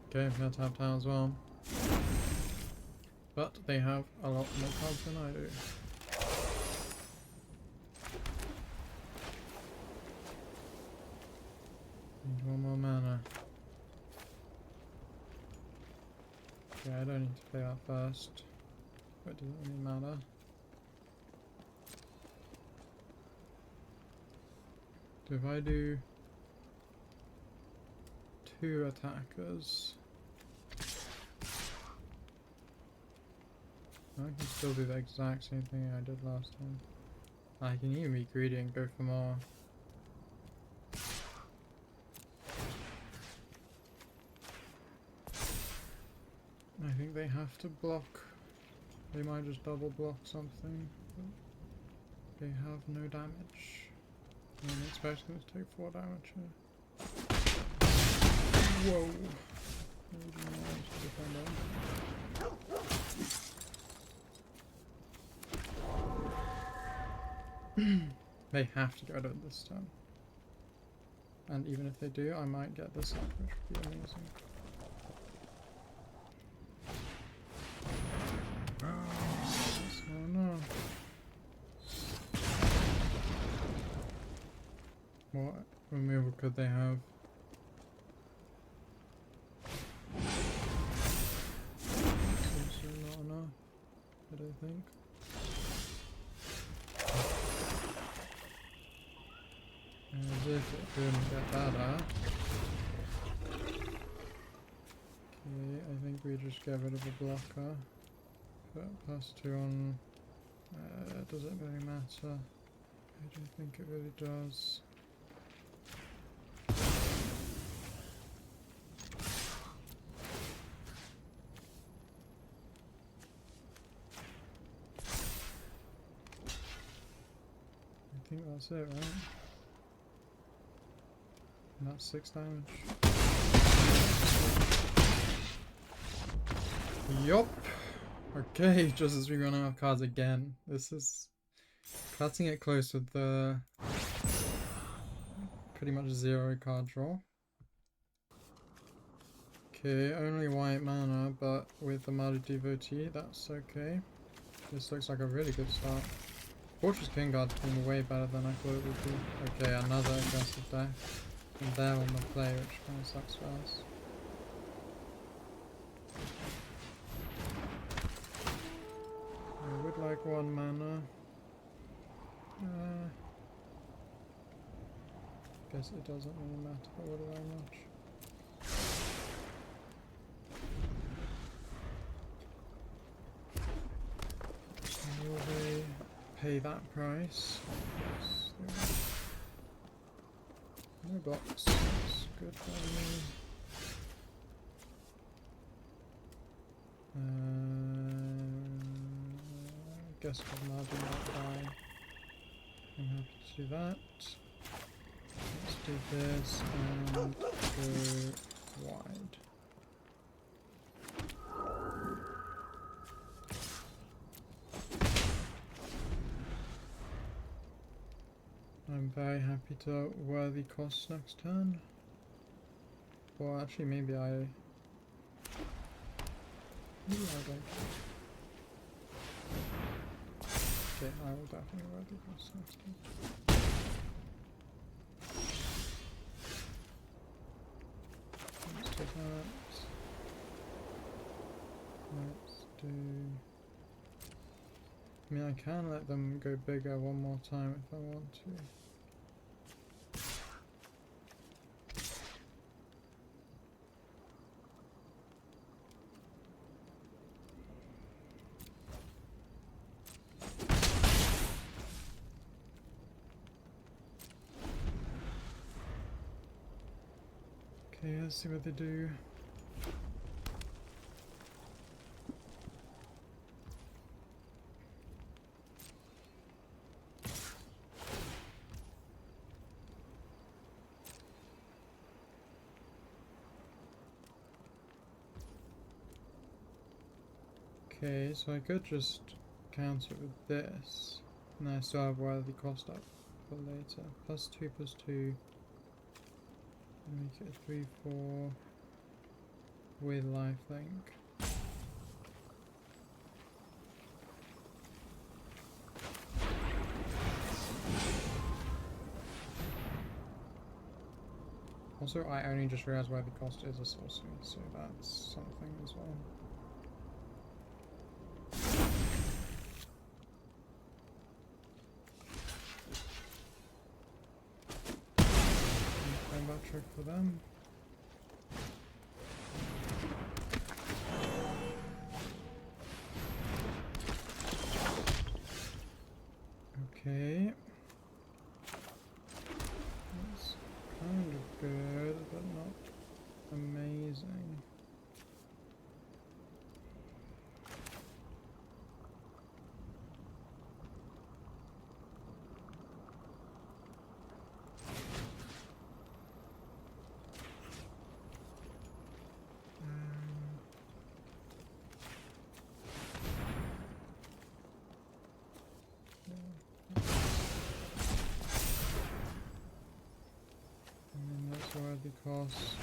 Okay, I'm gonna tap down as well. But they have a lot more cards than I do. Need 1 more mana. Yeah, I don't need to play that first. But it doesn't really matter. So if I do 2 attackers, I can still do the exact same thing I did last time. I can even be greedy and go for more. I think they have to block. They might just double block something. But they have no damage. I'm expecting them to take 4 damage here. Whoa! They have to get rid of it this time. And even if they do, I might get this up, which would be amazing. Oh no. What removal could they have? Also not enough, I don't think. if it couldn't get better. Okay, I think we just get rid of a blocker. Put +2 on. Does it really matter? I don't think it really does. I think that's it, right? And that's 6 damage. Yup! Okay, just as we run out of cards again. This is cutting it close with the pretty much 0 card draw. Okay, only white mana, but with the Muddy Devotee, that's okay. This looks like a really good start. Fortress King Guard's been way better than I thought it would be. Okay, another aggressive deck. And they're on the play, which kind of sucks for us. I would like 1 mana. Guess it doesn't really matter what do I much. Will they pay that price? No blocks. That's good for me. Guess I'll not die. I'm happy to do that. Let's do this and go wide. I'm very happy to worthy cost next turn. Or actually maybe I don't. Okay, I will definitely worthy cost next turn. Let's do that. Let's do... I mean, I can let them go bigger one more time if I want to. Okay, let's see what they do. Okay, so I could just counter it with this, and I still have worthy cost up for later. +2/+2. Make it a 3/4 with lifelink. Also, I only just realized where the cost is a sorcery, so that's something as well. Combat trick for them. Okay. That's kind of good, but not amazing. The cost.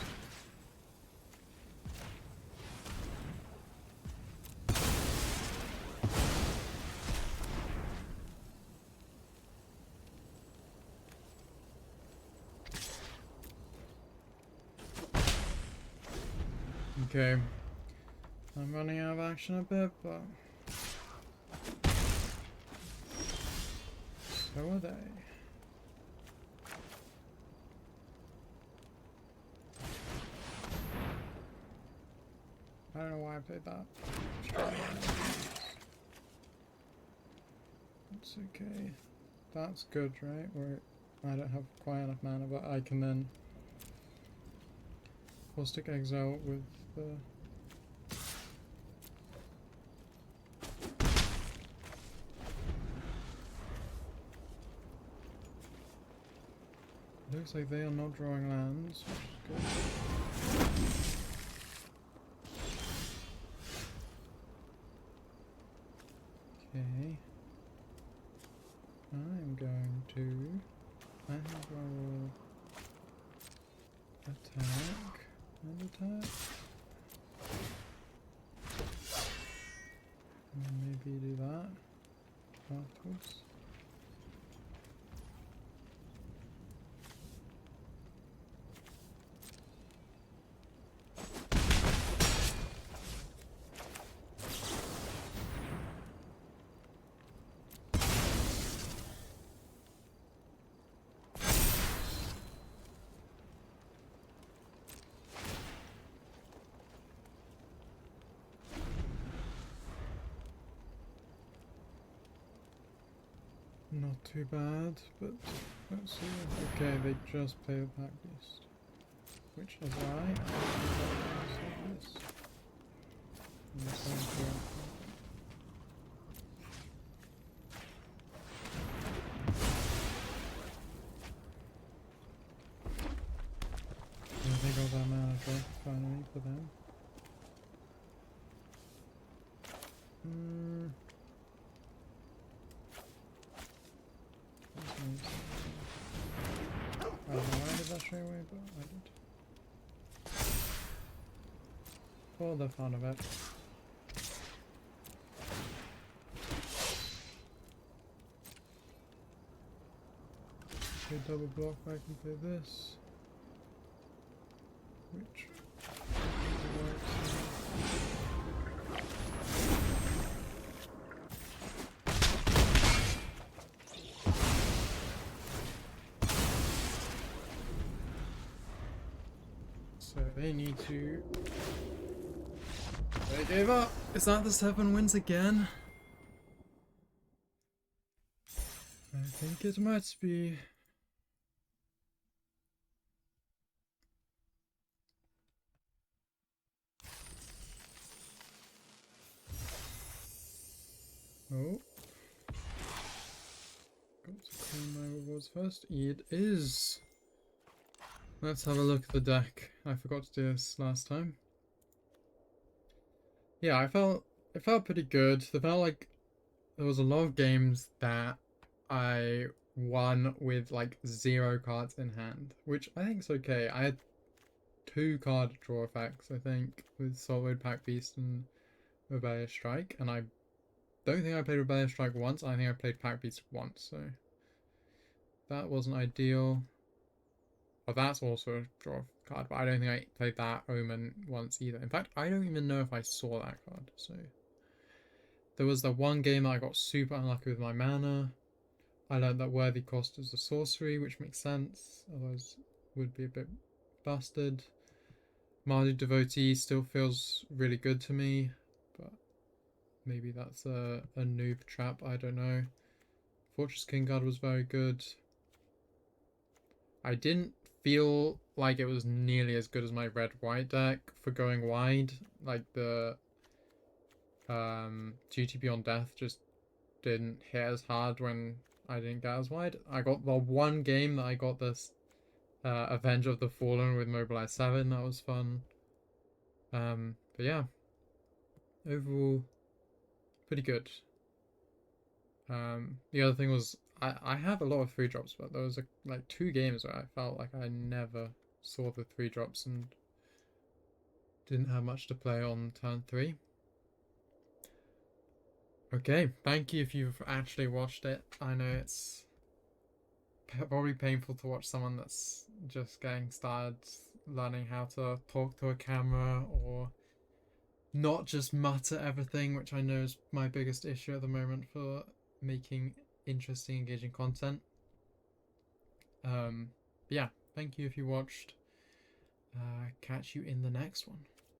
Okay, I'm running out of action a bit, but so are they. I don't know why I played that. It's okay. That's good, right? Where I don't have quite enough mana, but I can then Caustic Exile with the... Looks like they are not drawing lands, which is good. Okay. I'm going to... I think I will attack and attack. And maybe do that afterwards. Not too bad, but let's see. Okay, they just play the Pack Beast, which is why I this. They got that mana drop finally for them. I don't know why I did that straight away, but I did. For the fun of it. Okay, double block, I can play this. Which works. So they need to... They gave up! Is that the 7 wins again? I think it might be. Oh. Got to claim my rewards first. It is. Let's have a look at the deck. I forgot to do this last time. Yeah, it felt pretty good. It felt like there was a lot of games that I won with like 0 cards in hand, which I think is okay. I had 2 card draw effects, I think, with Solid Pack Beast and Rebellious Strike, and I don't think I played Rebellious Strike once. I think I played Pack Beast once, so that wasn't ideal. Well, that's also a draw card, but I don't think I played that Omen once either. In fact, I don't even know if I saw that card, so... There was the one game that I got super unlucky with my mana. I learned that Worthy Cost is a sorcery, which makes sense, otherwise it would be a bit busted. Mardu Devotee still feels really good to me, but maybe that's a noob trap, I don't know. Fortress King Guard was very good. I didn't feel like it was nearly as good as my red-white deck for going wide. Like the GTP on Death just didn't hit as hard when I didn't get as wide. I got the one game that I got this Avenger of the Fallen with Mobilize 7, that was fun. But yeah, overall pretty good. The other thing was I have a lot of 3-drops, but there was like 2 games where I felt like I never saw the 3-drops and didn't have much to play on turn 3. Okay, thank you if you've actually watched it. I know it's probably painful to watch someone that's just getting started learning how to talk to a camera or not just mutter everything, which I know is my biggest issue at the moment for making interesting, engaging content. But yeah, thank you if you watched. Catch you in the next one.